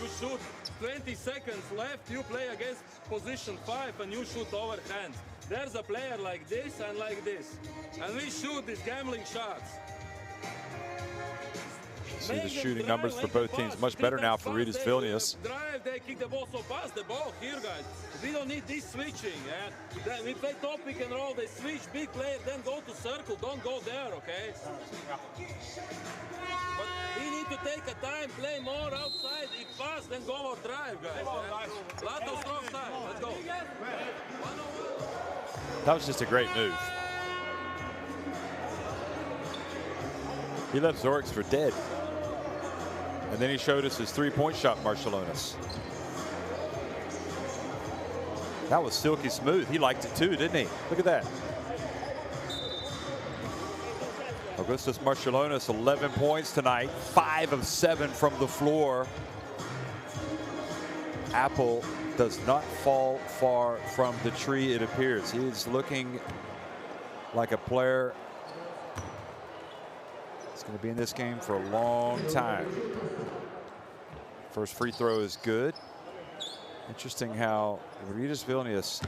You shoot 20 seconds left, you play against position 5 and you shoot overhand. There's a player like this and like this. And we shoot these gambling shots. See the shooting numbers for both teams much better now for Rytas Vilnius. Drive, they kick the ball so fast. The ball here, guys. We don't need this switching. We play top pick and roll. They switch, big player, then go to circle. Don't go there, okay? But we need to take a time, play more outside. If fast, then go or drive, guys. Lot of strong side. Let's go. That was just a great move. He left Zorix for dead. And then he showed us his 3-point shot, Marciulionis. That was silky smooth. He liked it too, didn't he? Look at that. Augustas Marciulionis, 11 points tonight, 5 of 7 from the floor. Apple does not fall far from the tree, it appears. He is looking like a player that's going to be in this game for a long time. First free throw is good. Interesting how Rytas Vilnius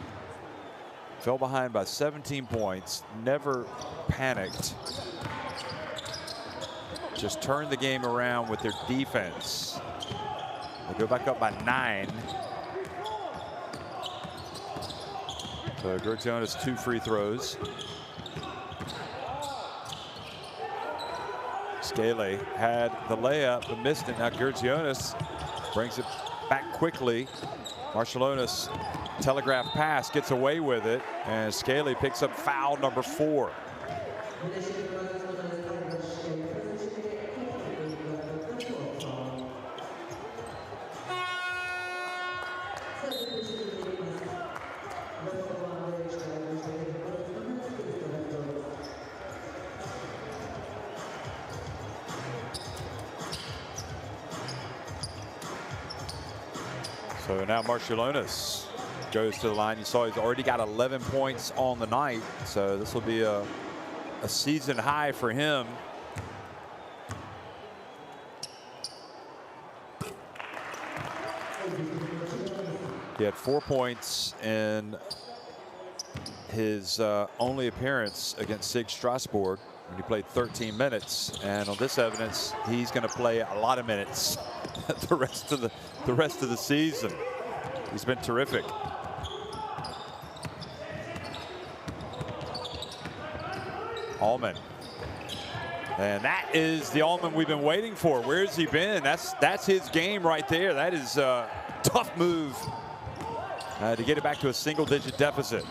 fell behind by 17 points, never panicked. Just turned the game around with their defense. They go back up by 9. So Gergionis 2 free throws. Scaley had the layup but missed it. Now Gergionis brings it back quickly. Marciulionis telegraph pass, gets away with it, and Scaley picks up foul number 4. So now Marciulionis goes to the line. You saw he's already got 11 points on the night. So this will be a season high for him. He had 4 points in his only appearance against SIG Strasbourg. when he played 13 minutes, and on this evidence, he's going to play a lot of minutes the rest of the season. He's been terrific. Allman. And that is the Allman we've been waiting for. Where's he been? That's his game right there. That is a tough move to get it back to a single-digit deficit.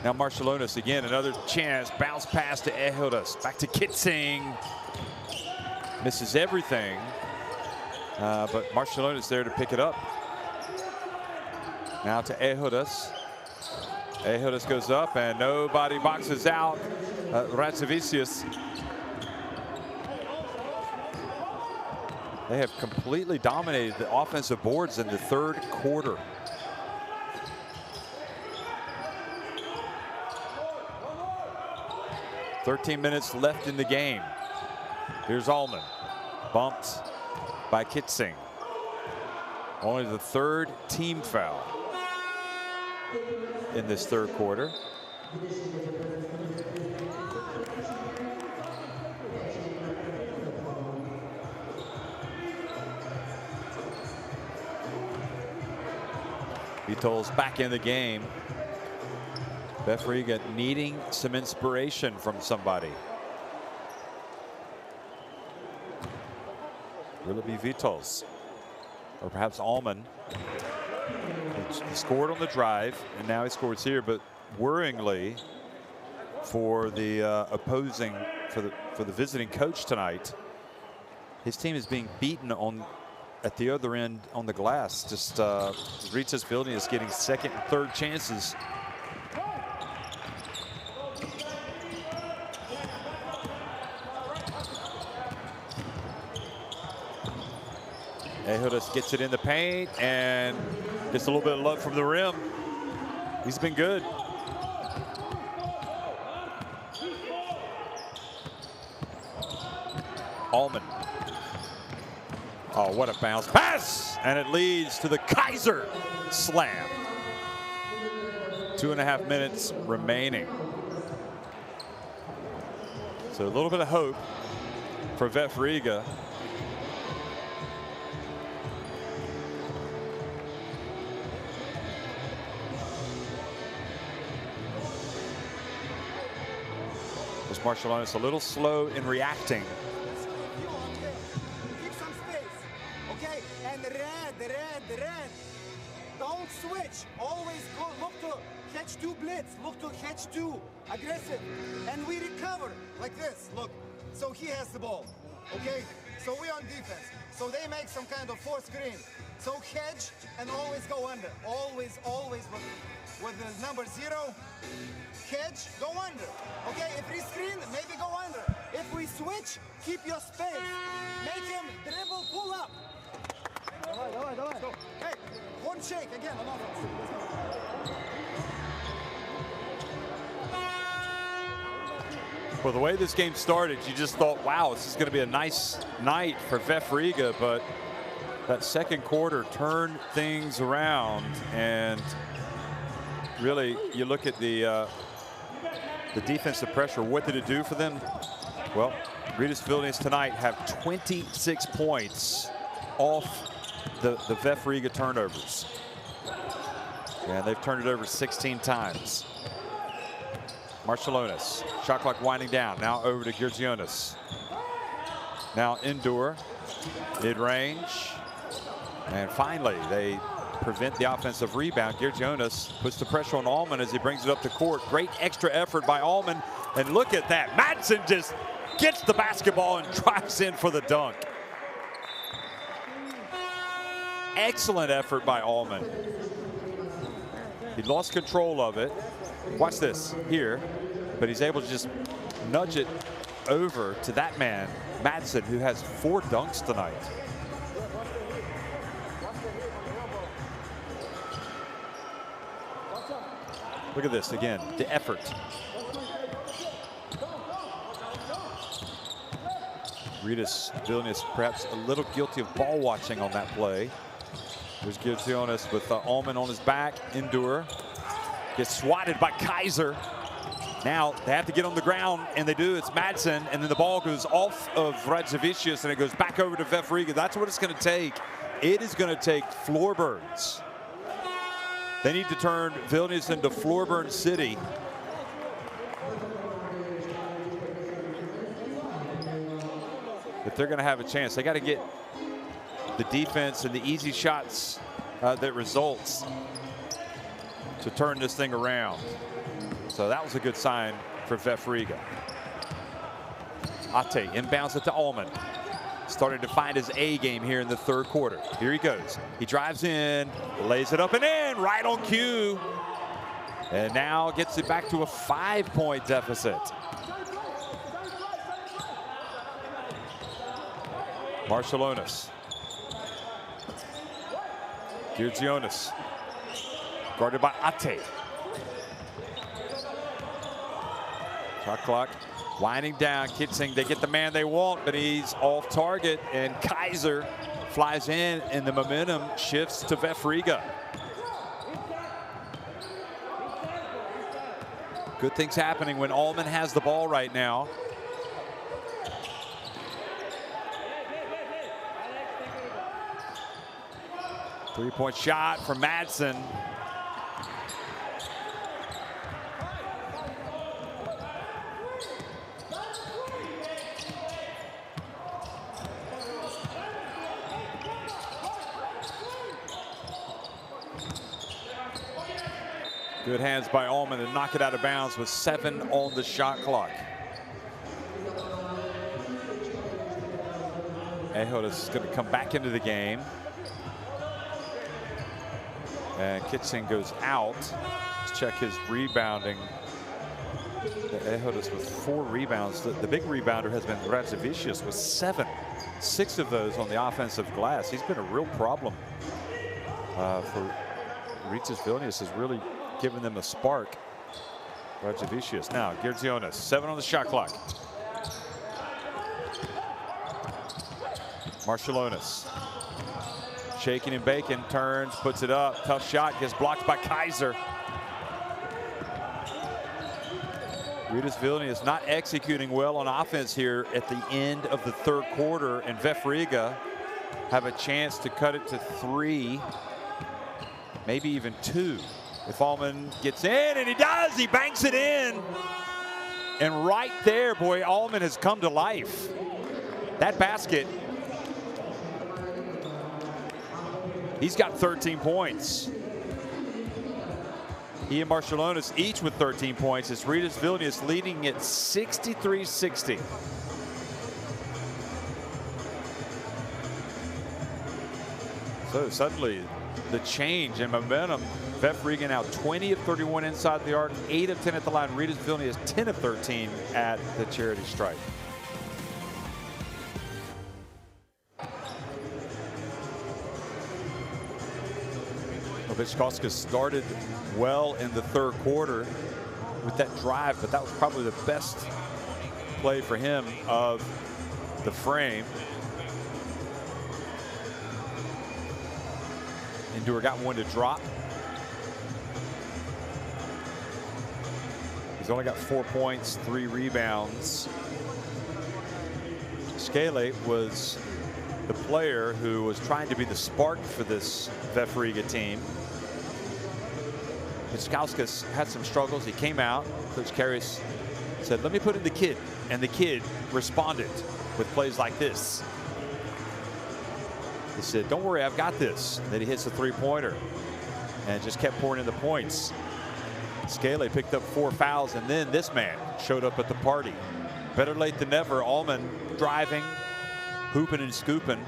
Now Marciulionis again, another chance. Bounce pass to Ehildas. Back to Kitsing. Misses everything. But Marciulionis there to pick it up. Now to Ehildas. Ehildas goes up and nobody boxes out Rytas Vilnius. They have completely dominated the offensive boards in the third quarter. "13 minutes left in the game." Here's Allman. Bumped by Kitsing. Only the third team foul in this third quarter. Vitol's back in the game. VEF Riga needing some inspiration from somebody. Will it be Vitol's? Or perhaps Allman? He scored on the drive, and now he scores here, but worryingly for the opposing, for the visiting coach tonight, his team is being beaten at the other end on the glass. Just Rytas Vilnius getting second and third chances. Ehildas gets it in the paint and gets a little bit of love from the rim. He's been good. Allman. Oh, what a bounce pass! And it leads to the Kaiser slam. 2.5 minutes remaining. So a little bit of hope for VEF Riga. Was Marciulionis a little slow in reacting? Don't switch. Always go look to catch two blitz. Look to catch two. Aggressive. And we recover like this. Look. So he has the ball. Okay? So we're on defense. So they make some kind of force screen. So hedge and always go under. Always with the number 0. Hedge, go under. Okay? If we screen, maybe go under. If we switch, keep your space. Make him dribble, pull up. Let's go. Hey, one shake again on offense. Well, the way this game started, you just thought, wow, this is going to be a nice night for VEF Riga, but that second quarter turned things around, and really, you look at the defensive pressure. What did it do for them? Well, Rytas Vilnius tonight have 26 points off the VEF Riga turnovers. And they've turned it over 16 times. Marciulionis, shot clock winding down. Now over to Girgionis. Now Indoor, mid-range. And finally, they prevent the offensive rebound. Girgionis puts the pressure on Allman as he brings it up to court. Great extra effort by Allman. And look at that. Madsen just gets the basketball and drives in for the dunk. Excellent effort by Allman. He lost control of it. Watch this here, but he's able to just nudge it over to that man, Madsen, who has 4 dunks tonight. Look at this again, the effort. Rytas Vilnius perhaps a little guilty of ball watching on that play. There's Girgionis with Allman on his back. Indoor gets swatted by Kaiser. Now they have to get on the ground, and they do. It's Madsen, and then the ball goes off of Rytas Vilnius, and it goes back over to VEF Riga. That's what it's going to take. It is going to take floorboards. They need to turn Vilnius into floorburn city. If they're going to have a chance, they got to get the defense and the easy shots that results to turn this thing around. So that was a good sign for VEF Riga. Ate inbounds it to Allman. Starting to find his A game here in the third quarter. Here he goes. He drives in, lays it up and in, right on cue. And now gets it back to a 5-point deficit. Marciulionis. Girgionis. Guarded by Ate. Shot clock winding down. Kitsing, they get the man they want, but he's off target, and Kaiser flies in, and the momentum shifts to VEF Riga. Good things happening when Allman has the ball right now. Three-point shot from Madsen. Good hands by Allman to knock it out of bounds with 7 on the shot clock. Ehodas is going to come back into the game. And Kitsing goes out. Let's check his rebounding. Ehodas with 4 rebounds. The big rebounder has been Rytas Vilnius with 7. 6 of those on the offensive glass. He's been a real problem for Rytas Vilnius, has really given them a spark. Rytas Vilnius now, Girgionis, 7 on the shot clock. Marciulionis. Shaking and baking, turns, puts it up. Tough shot, gets blocked by Kaiser. Rytas Vilnius not executing well on offense here at the end of the third quarter, and VEF Riga have a chance to cut it to 3, maybe even 2. If Allman gets in, and he does, he banks it in. And right there, boy, Allman has come to life. That basket, he's got 13 points. He and Marciulionis each with 13 points. It's Rytas Vilnius leading at 63-60. So suddenly the change in momentum. VEF Riga now 20 of 31 inside the arc, 8 of 10 at the line. Rytas Vilnius 10 of 13 at the charity stripe. Vichkowska started well in the third quarter with that drive, but that was probably the best play for him of the frame. Endure got one to drop. He's only got 4 points, 3 rebounds. Scale was the player who was trying to be the spark for this VEF Riga team. Vichkowska had some struggles. He came out. Coach Karras said, let me put in the kid. And the kid responded with plays like this. He said, don't worry, I've got this. And then he hits a 3-pointer and just kept pouring in the points. Scale picked up 4 fouls, and then this man showed up at the party. Better late than never. Allman driving, hooping and scooping.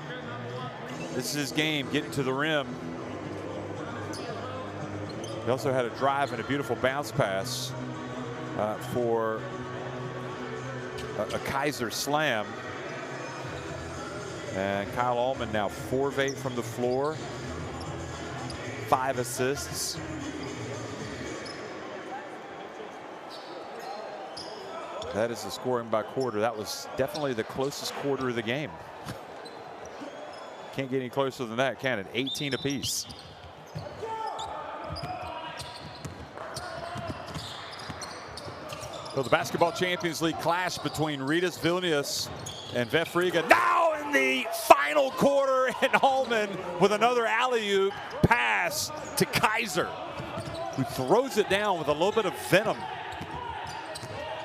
This is his game, getting to the rim. He also had a drive and a beautiful bounce pass for a Kaiser slam. And Kyle Allman now 4 of 8 from the floor, 5 assists. That is the scoring by quarter. That was definitely the closest quarter of the game. Can't get any closer than that, can it? 18 apiece. So the Basketball Champions League clash between Rytas Vilnius and VEF Riga. Now in the final quarter, and Allman with another alley-oop pass to Kaiser, who throws it down with a little bit of venom.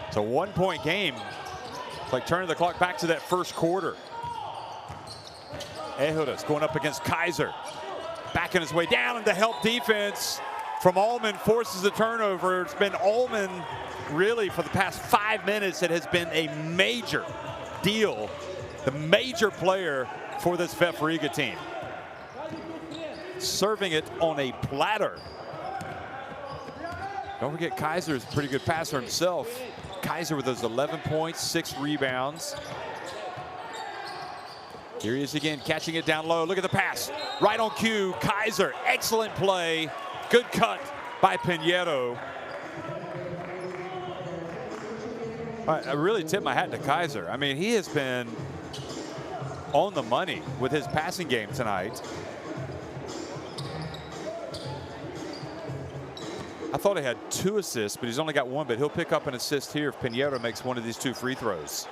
It's a one-point game. It's like turning the clock back to that first quarter. Ejudas going up against Kaiser. Backing his way down into help defense from Allman, forces the turnover. It's been Allman really for the past 5 minutes. It has been a major deal, the major player for this VEF Riga team. Serving it on a platter. Don't forget Kaiser is a pretty good passer himself. Kaiser with those 11 points, 6 rebounds. Here he is again, catching it down low. Look at the pass, right on cue. Kaiser, excellent play. Good cut by Pinheiro. I really tip my hat to Kaiser. I mean, he has been on the money with his passing game tonight. I thought he had 2 assists, but he's only got 1, but he'll pick up an assist here if Pinheiro makes one of these 2 free throws.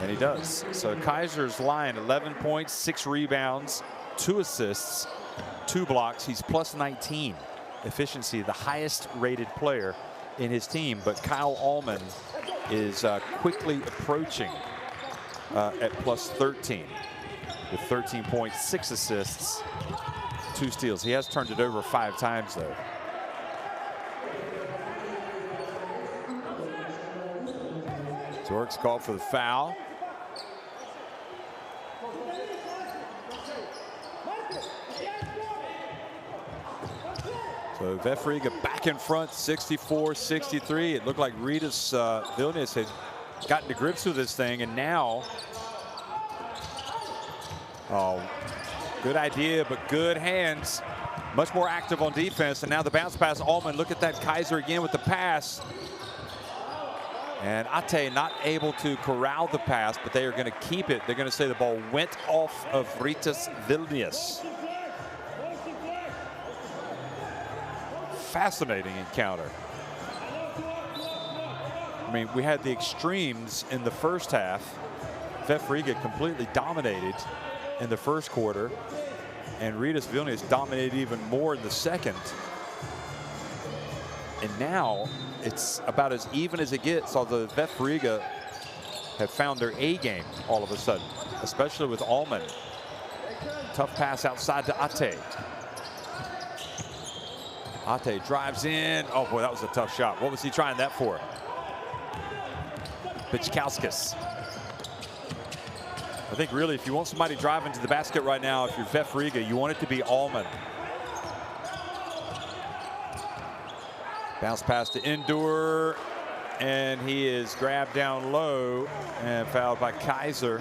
And he does. So Kaiser's line, 11 points, 6 rebounds, 2 assists, 2 blocks. He's plus 19 efficiency, the highest rated player in his team. But Kyle Allman is quickly approaching at plus 13 with 13 points, 6 assists, 2 steals. He has turned it over 5 times though. Zoric's called for the foul. So VEF Riga back in front, 64-63. It looked like Rytas Vilnius had gotten to grips with this thing, and now, oh, good idea, but good hands. Much more active on defense, and now the bounce pass, Allman. Look at that, Kaiser again with the pass. And Ate not able to corral the pass, but they are going to keep it. They're going to say the ball went off of Rytas Vilnius. Fascinating encounter. I mean, we had the extremes in the first half. VEF Riga completely dominated in the first quarter, and Rytas Vilnius dominated even more in the second. And now it's about as even as it gets, although VEF Riga have found their A game all of a sudden, especially with Allman. Tough pass outside to Ate. Ate drives in. Oh boy, that was a tough shot. What was he trying that for? Bichkauskas. I think really if you want somebody driving to the basket right now, if you're VEF Riga, you want it to be Allman. Bounce pass to Indoor, and he is grabbed down low and fouled by Kaiser.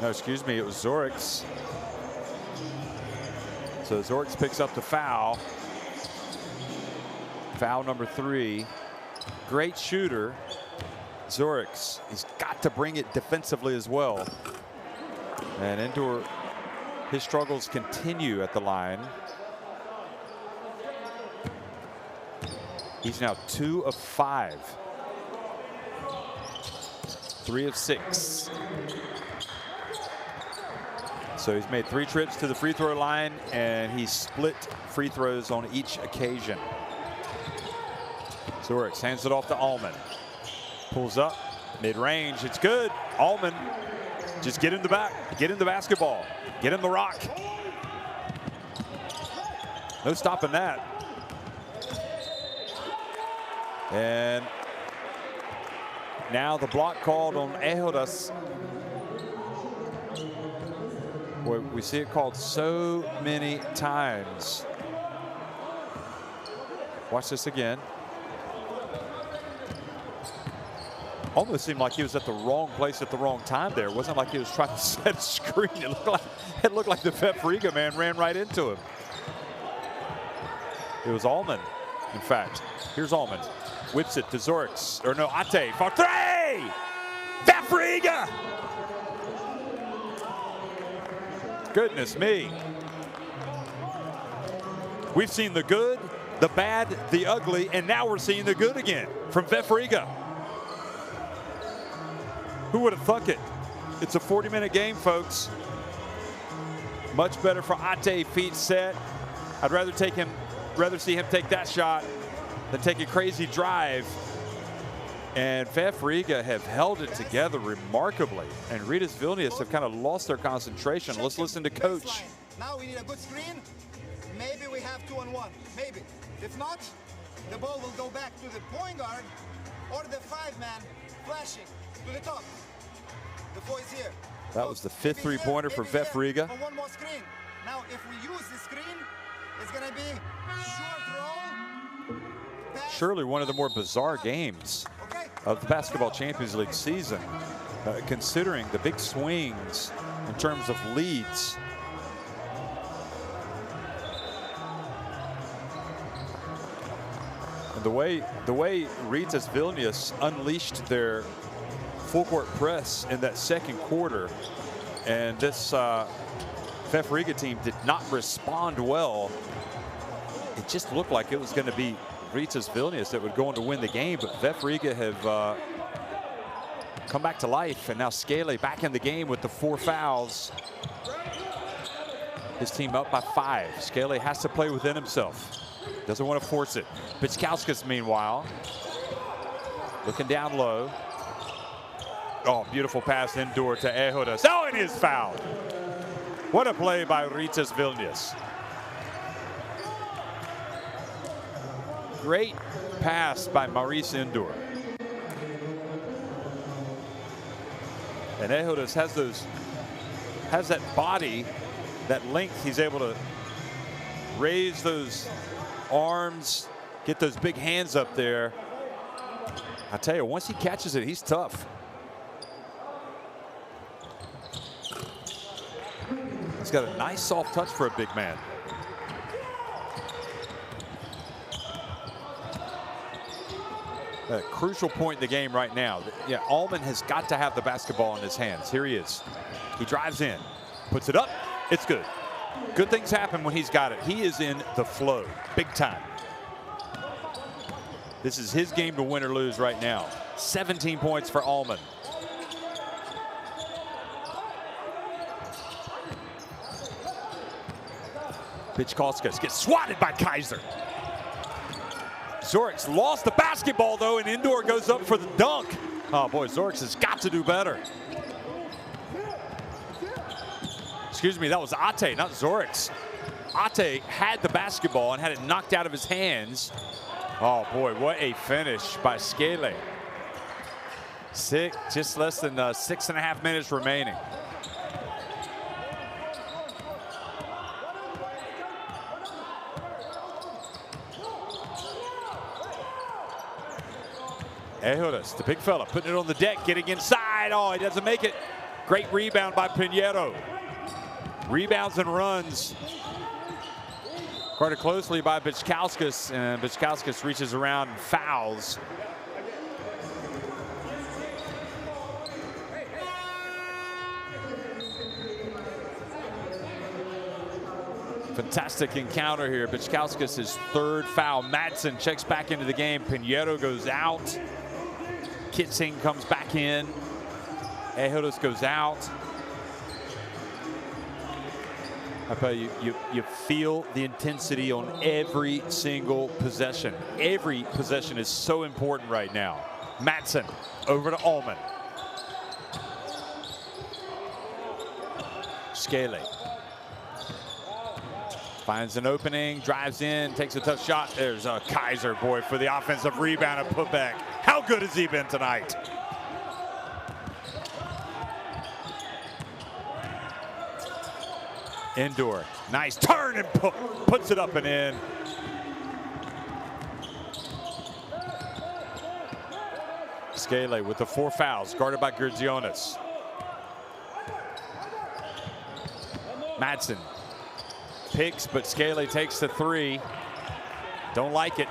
No, excuse me, it was Zorix. So Zorix picks up the foul. Foul number 3. Great shooter, Zorix. He's got to bring it defensively as well. And Indoor, his struggles continue at the line. He's now 2 of 5. 3 of 6. So he's made 3 trips to the free throw line, and he's split free throws on each occasion. Zorix hands it off to Allman. Pulls up, mid-range, it's good. Allman, just get in the back, get in the basketball, get in the rock. No stopping that. And now the block called on Ejudas. Boy, we see it called so many times. Watch this again. Almost seemed like he was at the wrong place at the wrong time there. It wasn't like he was trying to set a screen. It looked like the VEF Riga man ran right into him. It was Allman, in fact. Here's Allman. Whips it to Zorix. Or no, Ate for 3! VEF Riga! Goodness me. We've seen the good, the bad, the ugly, and now we're seeing the good again from VEF Riga. Who would have thunk it? It's a 40-minute game, folks. Much better for Ate, feet set. I'd rather see him take that shot than take a crazy drive. And VEF Riga have held it together remarkably. And Rytas Vilnius have kind of lost their concentration. Let's listen to coach. Now we need a good screen. Maybe we have 2-on-1. Maybe. If not, the ball will go back to the point guard or the 5-man flashing to the top. The four is here. That was the 5th three-pointer for VEF Riga. On one more screen. Now, if we use the screen, it's going to be short roll. Surely one of the more bizarre games of the Basketball Champions League season, considering the big swings in terms of leads. And the way Rytas Vilnius unleashed their full-court press in that second quarter, and this VEF Riga team did not respond well. It just looked like it was going to be Rytas Vilnius that would go on to win the game, but VEF Riga have come back to life, and now Skele back in the game with the 4 fouls. His team up by 5. Skele has to play within himself. Doesn't want to force it. Bichkauskas, meanwhile, looking down low. Oh, beautiful pass indoor to Ehodas. Oh, and he is fouled. What a play by Rytas Vilnius. Great pass by Maurice Indoor. And Ehodas has that body, that length. He's able to raise those arms, get those big hands up there. I tell you, once he catches it, he's tough. He's got a nice soft touch for a big man. A crucial point in the game right now. Yeah, Allman has got to have the basketball in his hands. Here he is. He drives in, puts it up. It's good. Good things happen when he's got it. He is in the flow, big time. This is his game to win or lose right now. 17 points for Allman. Bichkauskas gets swatted by Kaiser. Zorix lost the basketball, though, and Indoor goes up for the dunk. Oh, boy, Zorix has got to do better. Excuse me, that was Ate, not Zorix. Ate had the basketball and had it knocked out of his hands. Oh, boy, what a finish by Skele. Just less than 6.5 minutes remaining. Ehodas, the big fella, putting it on the deck, getting inside. Oh, he doesn't make it. Great rebound by Pinheiro. Rebounds and runs. Guarded closely by Bichkauskas, and Bichkauskas reaches around and fouls. Fantastic encounter here. Bichkauskas, his 3rd foul. Madsen checks back into the game. Pinheiro goes out. Kitsing comes back in. Ehodas goes out. I tell you, you feel the intensity on every single possession. Every possession is so important right now. Madsen over to Allman. Skele finds an opening, drives in, takes a tough shot. There's a Kaiser, boy, for the offensive rebound and putback. How good has he been tonight? Indoor, nice turn and puts it up and in. Skele with the 4 fouls, guarded by Gergionis. Madsen picks, but Skele takes the 3. Don't like it.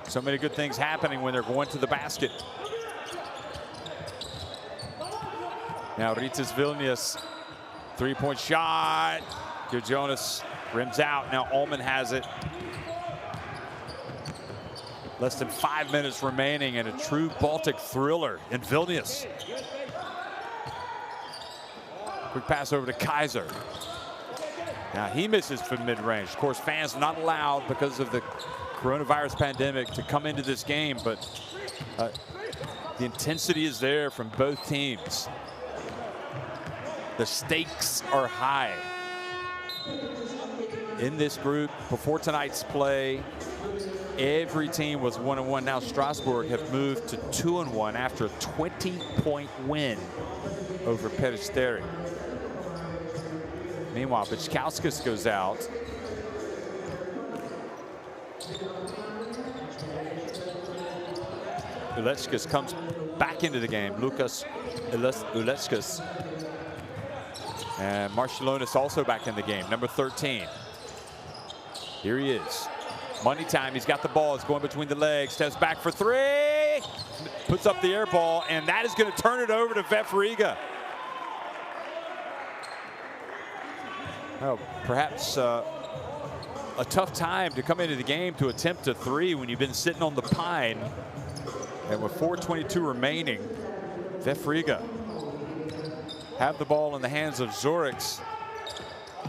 So many good things happening when they're going to the basket. Now Rytas Vilnius Three-point shot. Good Jonas rims out. Now Allman has it. Less than 5 minutes remaining and a true Baltic thriller in Vilnius. Quick pass over to Kaiser. Now he misses from mid-range. Of course, fans not allowed because of the coronavirus pandemic to come into this game, but the intensity is there from both teams. The stakes are high. In this group, before tonight's play, every team was 1-1. Now Strasbourg have moved to 2-1 after a 20-point win over Peristeri. Meanwhile, Bichkauskas goes out. Ulečkas comes back into the game. Lukas Ulečkas. And Marciulionis also back in the game, number 13. Here he is. Money time, he's got the ball, it's going between the legs, steps back for three, puts up the air ball, and that is going to turn it over to VEF Riga. Well, perhaps a tough time to come into the game to attempt a three when you've been sitting on the pine. And with 4:22 remaining, VEF Riga have the ball in the hands of Zoriks.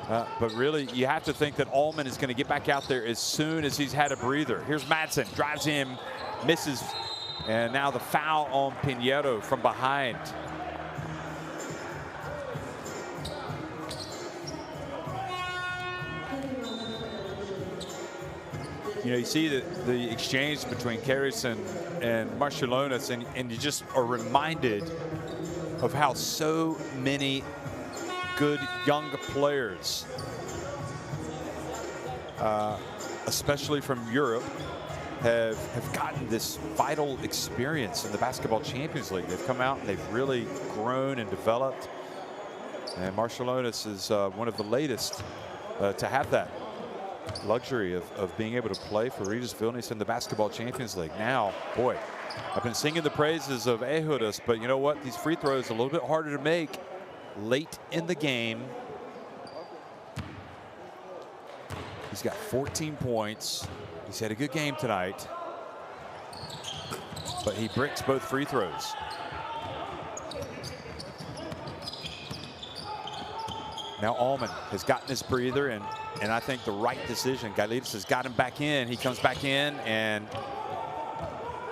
But really, you have to think that Allman is going to get back out there as soon as he's had a breather. Here's Madsen, drives him, misses, and now the foul on Pinheiro from behind. You know, you see the exchange between Karius and Marciulionis, and you just are reminded of how so many good young players, especially from Europe, have gotten this vital experience in the Basketball Champions League. They've come out and they've really grown and developed. And Marciulionis is one of the latest to have that luxury of being able to play for Rytas Vilnius in the Basketball Champions League. Now, boy, I've been singing the praises of Ehudus, but you know what? These free throws are a little bit harder to make late in the game. He's got 14 points. He's had a good game tonight, but he bricks both free throws. Now Allman has gotten his breather, and I think the right decision. Gailidis has got him back in. He comes back in, and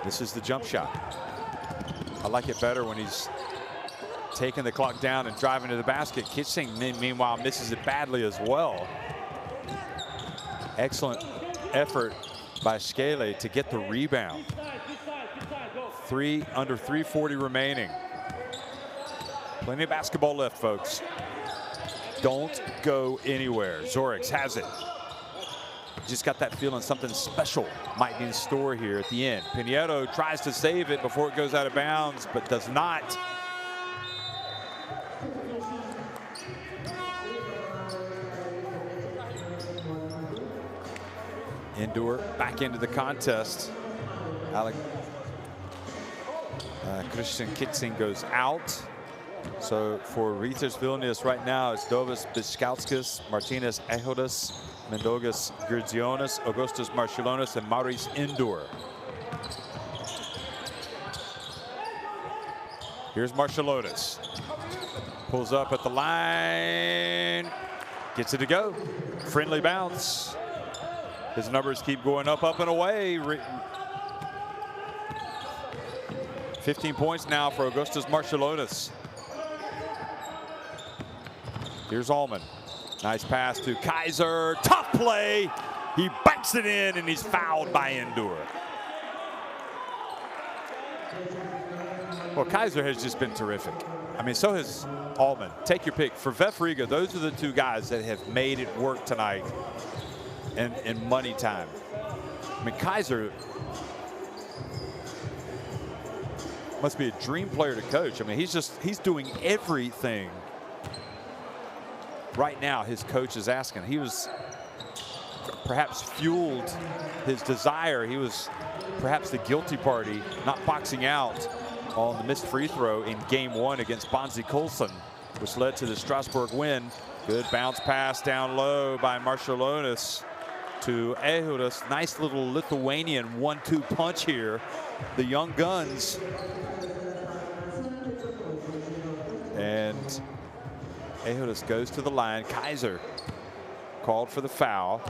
this is the jump shot. I like it better when he's taking the clock down and driving to the basket. Kitsing, meanwhile, misses it badly as well. Excellent effort by Skele to get the rebound. Under 3:40 remaining. Plenty of basketball left, folks. Don't go anywhere. Zoriks has it. Just got that feeling something special might be in store here at the end. Pinheiro tries to save it before it goes out of bounds, but does not. Indoor back into the contest. Christian Kitsing goes out. So for Rytas Vilnius right now, it's Dovis Bichkauskas, Martinez Ehudus, Mindaugas Girdžionis, Augustas Marciulionis, and Maurice Indoor. Here's Marciulionis. Pulls up at the line. Gets it to go. Friendly bounce. His numbers keep going up and away. 15 points now for Augustas Marciulionis. Here's Allman. Nice pass to Kaiser. Tough play. He banks it in, and he's fouled by Indoor. Well, Kaiser has just been terrific. I mean, so has Allman. Take your pick. For VEF Riga, those are the two guys that have made it work tonight in money time. I mean, Kaiser must be a dream player to coach. I mean, he's doing everything right now his coach is asking. He was perhaps fueled his desire. He was perhaps the guilty party not boxing out on the missed free throw in game 1 against Bonzi Coulson. which led to the Strasbourg win. Good bounce pass down low by Marciulionis to Ehudis. Nice little Lithuanian 1-2 punch here. The young guns. And Ehudis goes to the line. Kaiser called for the foul.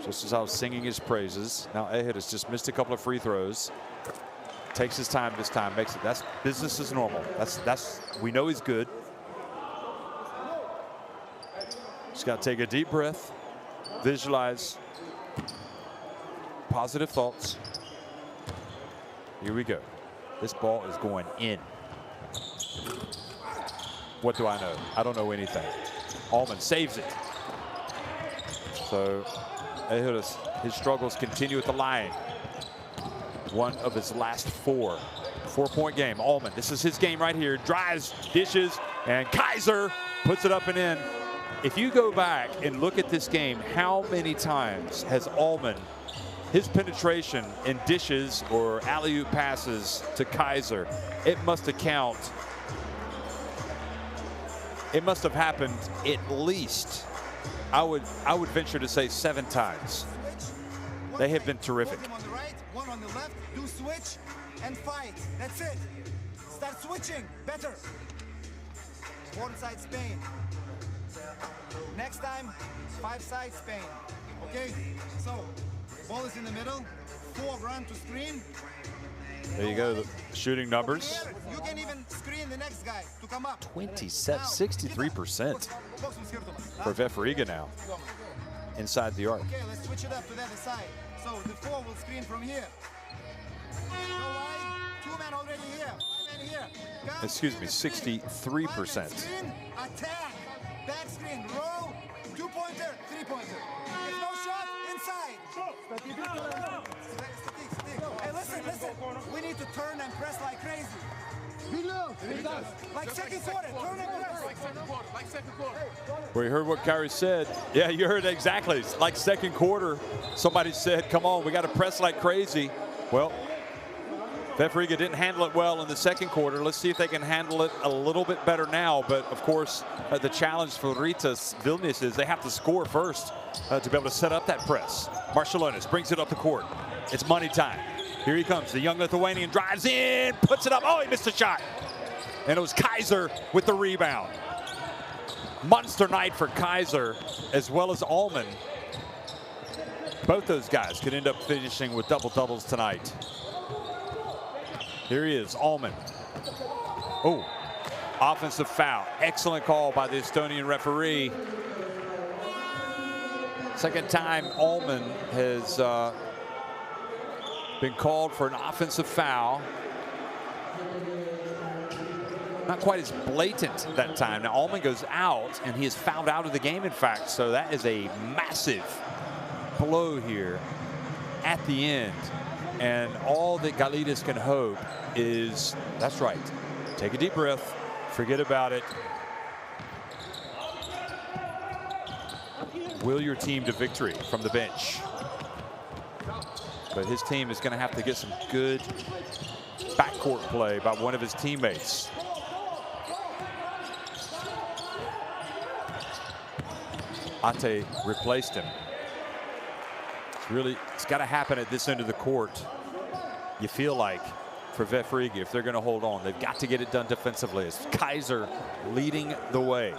Just as I was singing his praises. Now Ehudis just missed a couple of free throws. Takes his time this time, makes it. That's business as normal. That's we know he's good. Just got to take a deep breath, visualize positive thoughts. Here we go. This ball is going in. What do I know? I don't know anything. Allman saves it. So Ehudis, his struggles continue at the line. One of his last 4. 4-point game. Allman, this is his game right here. Drives, dishes, and Kaiser puts it up and in. If you go back and look at this game, how many times has Allman, his penetration in dishes or alley-oop passes to Kaiser, it must have happened at least, I would venture to say 7 times. They have been terrific. One on the right, one on the left, do switch and fight. That's it. Start switching, better. One side Spain. Next time, 5 side Spain. Okay? So, ball is in the middle, 4 run to screen. There you go, the shooting numbers. You can even screen the next guy to come up. 63% for VEF Riga now. Inside the arc. Okay, let's switch it up to the other side. So the 4 will screen from here. Go wide, 2 men already here. 1 man here. Come. Excuse me, 63%. Screen, attack. Back screen, roll, 2-pointer, 3-pointer. If no shot, inside. Hey, listen. We need to turn and press like crazy. Like second quarter, turn and press. Like second quarter. Well, you heard what Kyrie said. Yeah, you heard exactly. It's like second quarter. Somebody said, come on, we got to press like crazy. Well, VEF Riga didn't handle it well in the second quarter. Let's see if they can handle it a little bit better now. But, of course, the challenge for Rytas Vilnius is they have to score first to be able to set up that press. Marciulionis brings it up the court. It's money time. Here he comes. The young Lithuanian drives in, puts it up. Oh, he missed a shot. And it was Kaiser with the rebound. Monster night for Kaiser as well as Allman. Both those guys could end up finishing with double-doubles tonight. Here he is, Allman. Oh, offensive foul. Excellent call by the Estonian referee. Second time Allman has been called for an offensive foul. Not quite as blatant that time. Now Allman goes out, and he is fouled out of the game, in fact. So that is a massive blow here at the end. And all that Galidas can hope is, that's right, take a deep breath, forget about it. Will your team to victory from the bench. But his team is going to have to get some good backcourt play by one of his teammates. Ate replaced him. It's got to happen at this end of the court. You feel like for VEF Riga, if they're going to hold on, they've got to get it done defensively. It's Kaiser leading the way.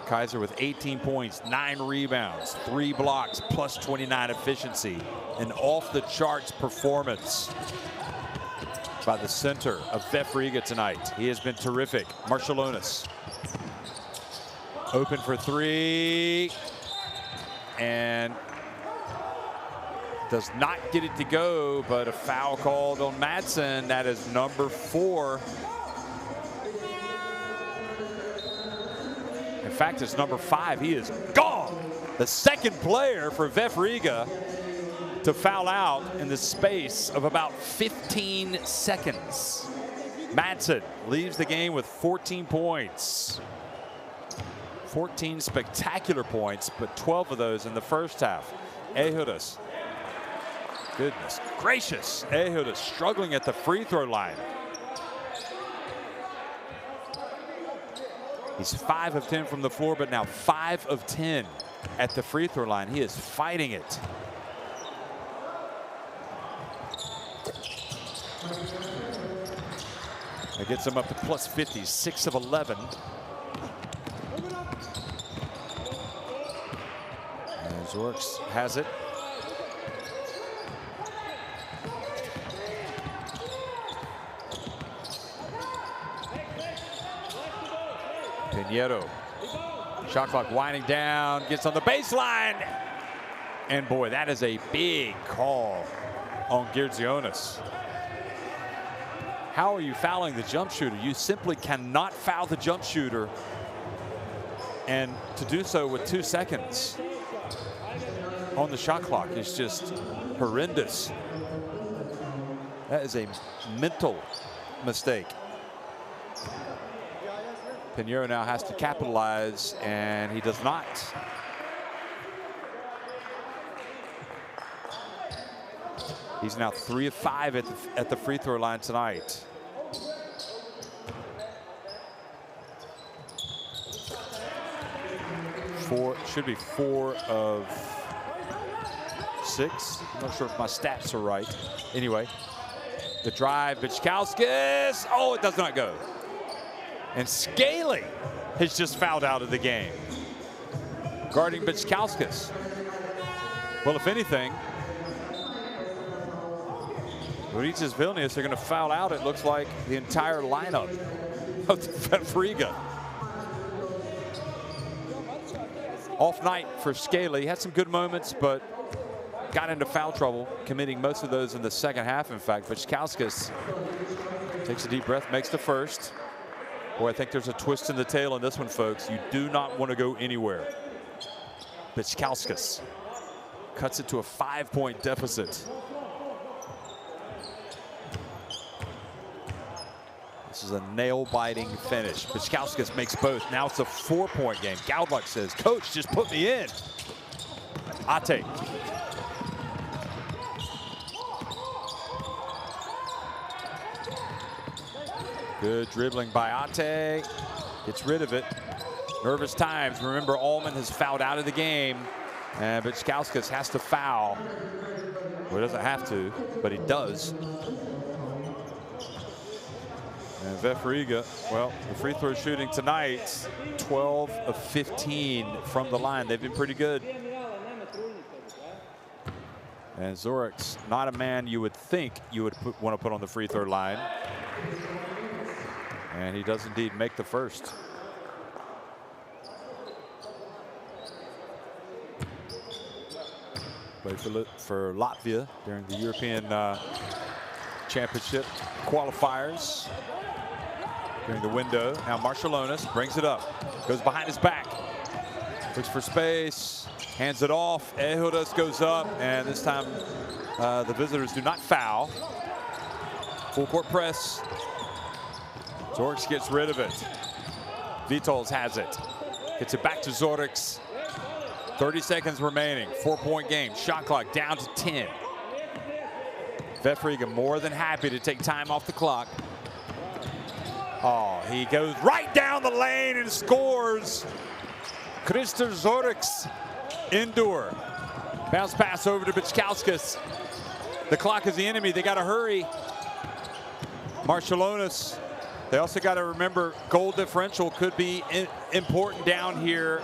Kaiser with 18 points, 9 rebounds, 3 blocks, plus 29 efficiency. An off-the-charts performance by the center of VEF Riga tonight. He has been terrific. Marciulionis open for 3. And does not get it to go, but a foul called on Madsen. That is number 4. In fact, it's number 5. He is gone. The second player for VEF Riga to foul out in the space of about 15 seconds. Madsen leaves the game with 14 points. 14 spectacular points, but 12 of those in the first half. Ehudis, goodness gracious, Ehudis struggling at the free throw line. He's 5 of 10 from the floor, but now 5 of 10 at the free throw line. He is fighting it. That gets him up to plus 50, 6 of 11. And Zorks has it. Pinheiro. Shot clock winding down, gets on the baseline. And boy, that is a big call on Girzionis. How are you fouling the jump shooter? You simply cannot foul the jump shooter, and to do so with 2 seconds on the shot clock is just horrendous. That is a mental mistake. Pinheiro now has to capitalize, and he does not. He's now 3 of 5 at the free throw line tonight. Should be 4 of 6. I'm not sure if my stats are right. Anyway, the drive, Bichkauskas. Oh, it does not go. And Scaly has just fouled out of the game, guarding Bichkauskas. Well, if anything, Rytas Vilnius are going to foul out, it looks like, the entire lineup of the VEF Riga. Off night for Scaly. Had some good moments, but got into foul trouble, committing most of those in the second half, in fact. Bichkauskas takes a deep breath, makes the first. Boy, I think there's a twist in the tail on this one, folks. You do not want to go anywhere. Bichkauskas cuts it to a 5-point deficit. This is a nail-biting finish. Bichkauskas makes both. Now it's a 4-point game. Gaudluck says, "Coach, just put me in." Ate. Good dribbling by Ate. Gets rid of it. Nervous times. Remember, Allman has fouled out of the game, and Bichkauskas has to foul. Well, he doesn't have to, but he does. And VEF Riga, well, the free throw shooting tonight, 12 of 15 from the line. They've been pretty good. And Zorks, not a man you would think you would want to put on the free throw line. And he does indeed make the first. Played for Latvia during the European Championship qualifiers during the window. Now Marciulionis brings it up, goes behind his back, looks for space, hands it off. Ehodas goes up, and this time the visitors do not foul. Full court press. Zorks gets rid of it. Vitols has it. Gets it back to Zorks. 30 seconds remaining. 4-point game. Shot clock down to 10. VEF Riga more than happy to take time off the clock. Oh, he goes right down the lane and scores. Krister Zorks indoor. Bounce pass over to Bichkauskas. The clock is the enemy. They got to hurry. Marciulionis. They also got to remember goal differential could be important down here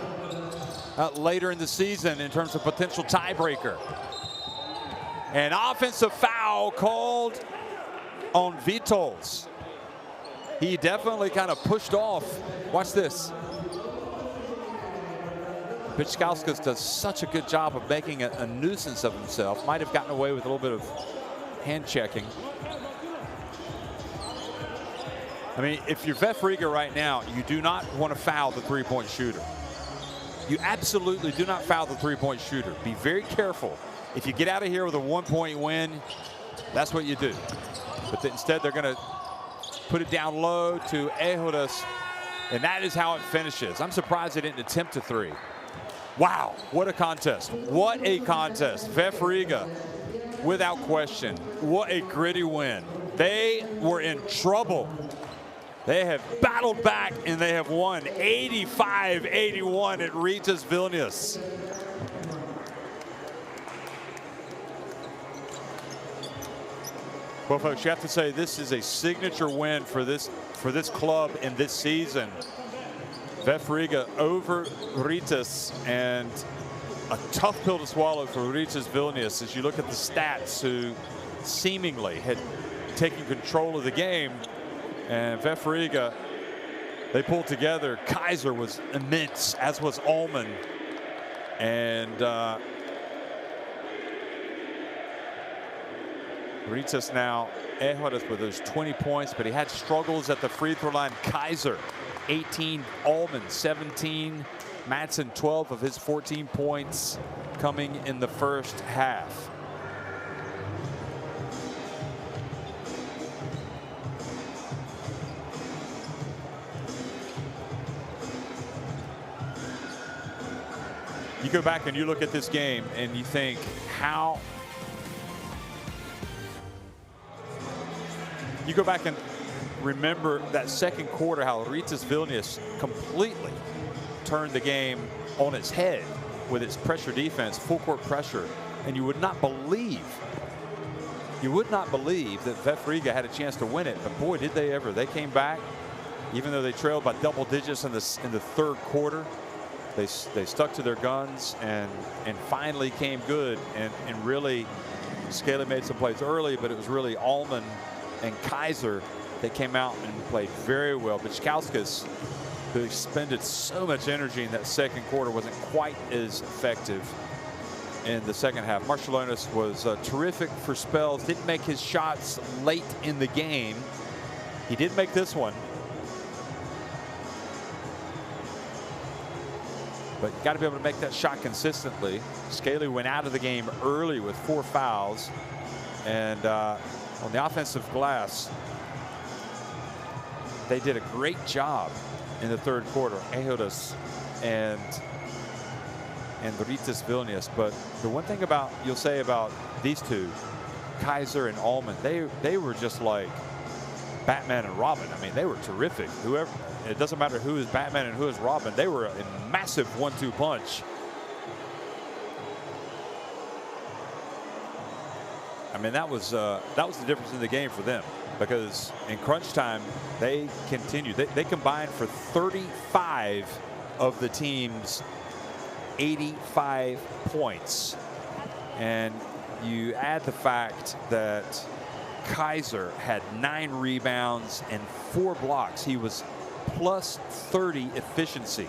later in the season in terms of potential tiebreaker. An offensive foul called on Vitols. He definitely kind of pushed off. Watch this. Bichkauskas does such a good job of making a nuisance of himself. Might have gotten away with a little bit of hand checking. I mean, if you're VEF Riga right now, you do not want to foul the 3-point shooter. You absolutely do not foul the 3-point shooter. Be very careful. If you get out of here with a 1-point win, that's what you do. But instead, they're going to put it down low to Ehodas, and that is how it finishes. I'm surprised they didn't attempt a 3. Wow, what a contest. What a contest. VEF Riga, without question. What a gritty win. They were in trouble They have battled back and they have won 85-81 at Rytas Vilnius. Well, folks, you have to say this is a signature win for this club in this season. VEF Riga over Rytas, and a tough pill to swallow for Rytas Vilnius as you look at the stats, who seemingly had taken control of the game. And VEF Riga, they pulled together. Kaiser was immense, as was Allman. And Rytas now ahead with those 20 points, but he had struggles at the free throw line. Kaiser, 18, Allman, 17, Madsen, 12 of his 14 points coming in the first half. You go back and you look at this game and you think how you go back and remember that second quarter, how Rytas Vilnius completely turned the game on its head with its pressure defense, full court pressure, and you would not believe that VEF Riga had a chance to win it, but boy, did they ever. They came back, even though they trailed by double digits in the third quarter. They stuck to their guns and finally came good, and really Scaly made some plays early, but it was really Allman and Kaiser that came out and played very well. Bichkauskas, who expended so much energy in that second quarter, wasn't quite as effective in the second half. Marciulionis was terrific for spells, didn't make his shots late in the game. He did make this one. But you got to be able to make that shot consistently. Scaly went out of the game early with 4 fouls. And on the offensive glass, they did a great job in the third quarter. Ehodas and Rytas Vilnius. But the one thing you'll say about these two, Kaiser and Allman, they were just like Batman and Robin. I mean, they were terrific. Whoever, it doesn't matter who is Batman and who is Robin. They were a massive 1-2 punch. I mean, that was the difference in the game for them, because in crunch time they continued. They combined for 35 of the team's 85 points, and you add the fact that Kaiser had 9 rebounds and 4 blocks. He was plus 30 efficiency.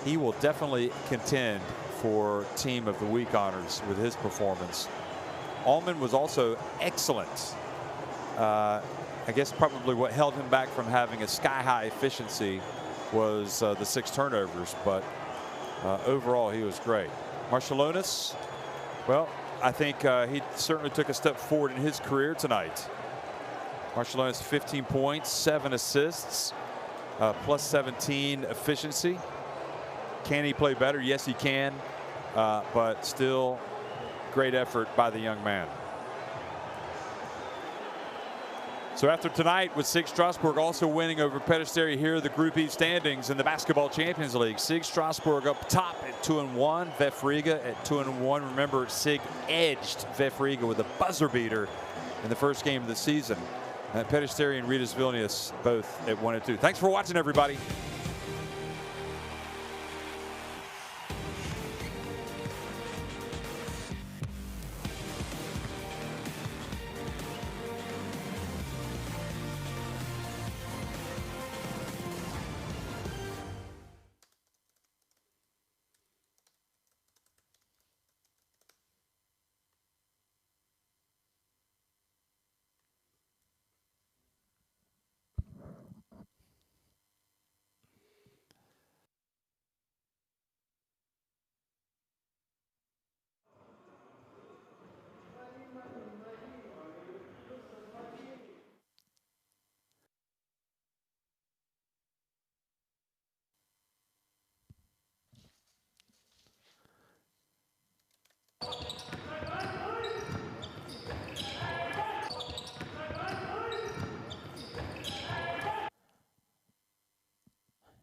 He will definitely contend for Team of the Week honors with his performance. Allman was also excellent. I guess probably what held him back from having a sky-high efficiency was the 6 turnovers, but overall he was great. Marciulionis, well, I think he certainly took a step forward in his career tonight. Marciulionis, 15 points, 7 assists, plus 17 efficiency. Can he play better? Yes, he can, but still great effort by the young man. So after tonight, with SIG Strasbourg also winning over Peristeri, here are the Group E standings in the Basketball Champions League. SIG Strasbourg up top at 2-1, VEF Riga at 2-1. Remember, SIG edged VEF Riga with a buzzer beater in the first game of the season. Peristeri and Rytas Vilnius both at 1-2. Thanks for watching, everybody.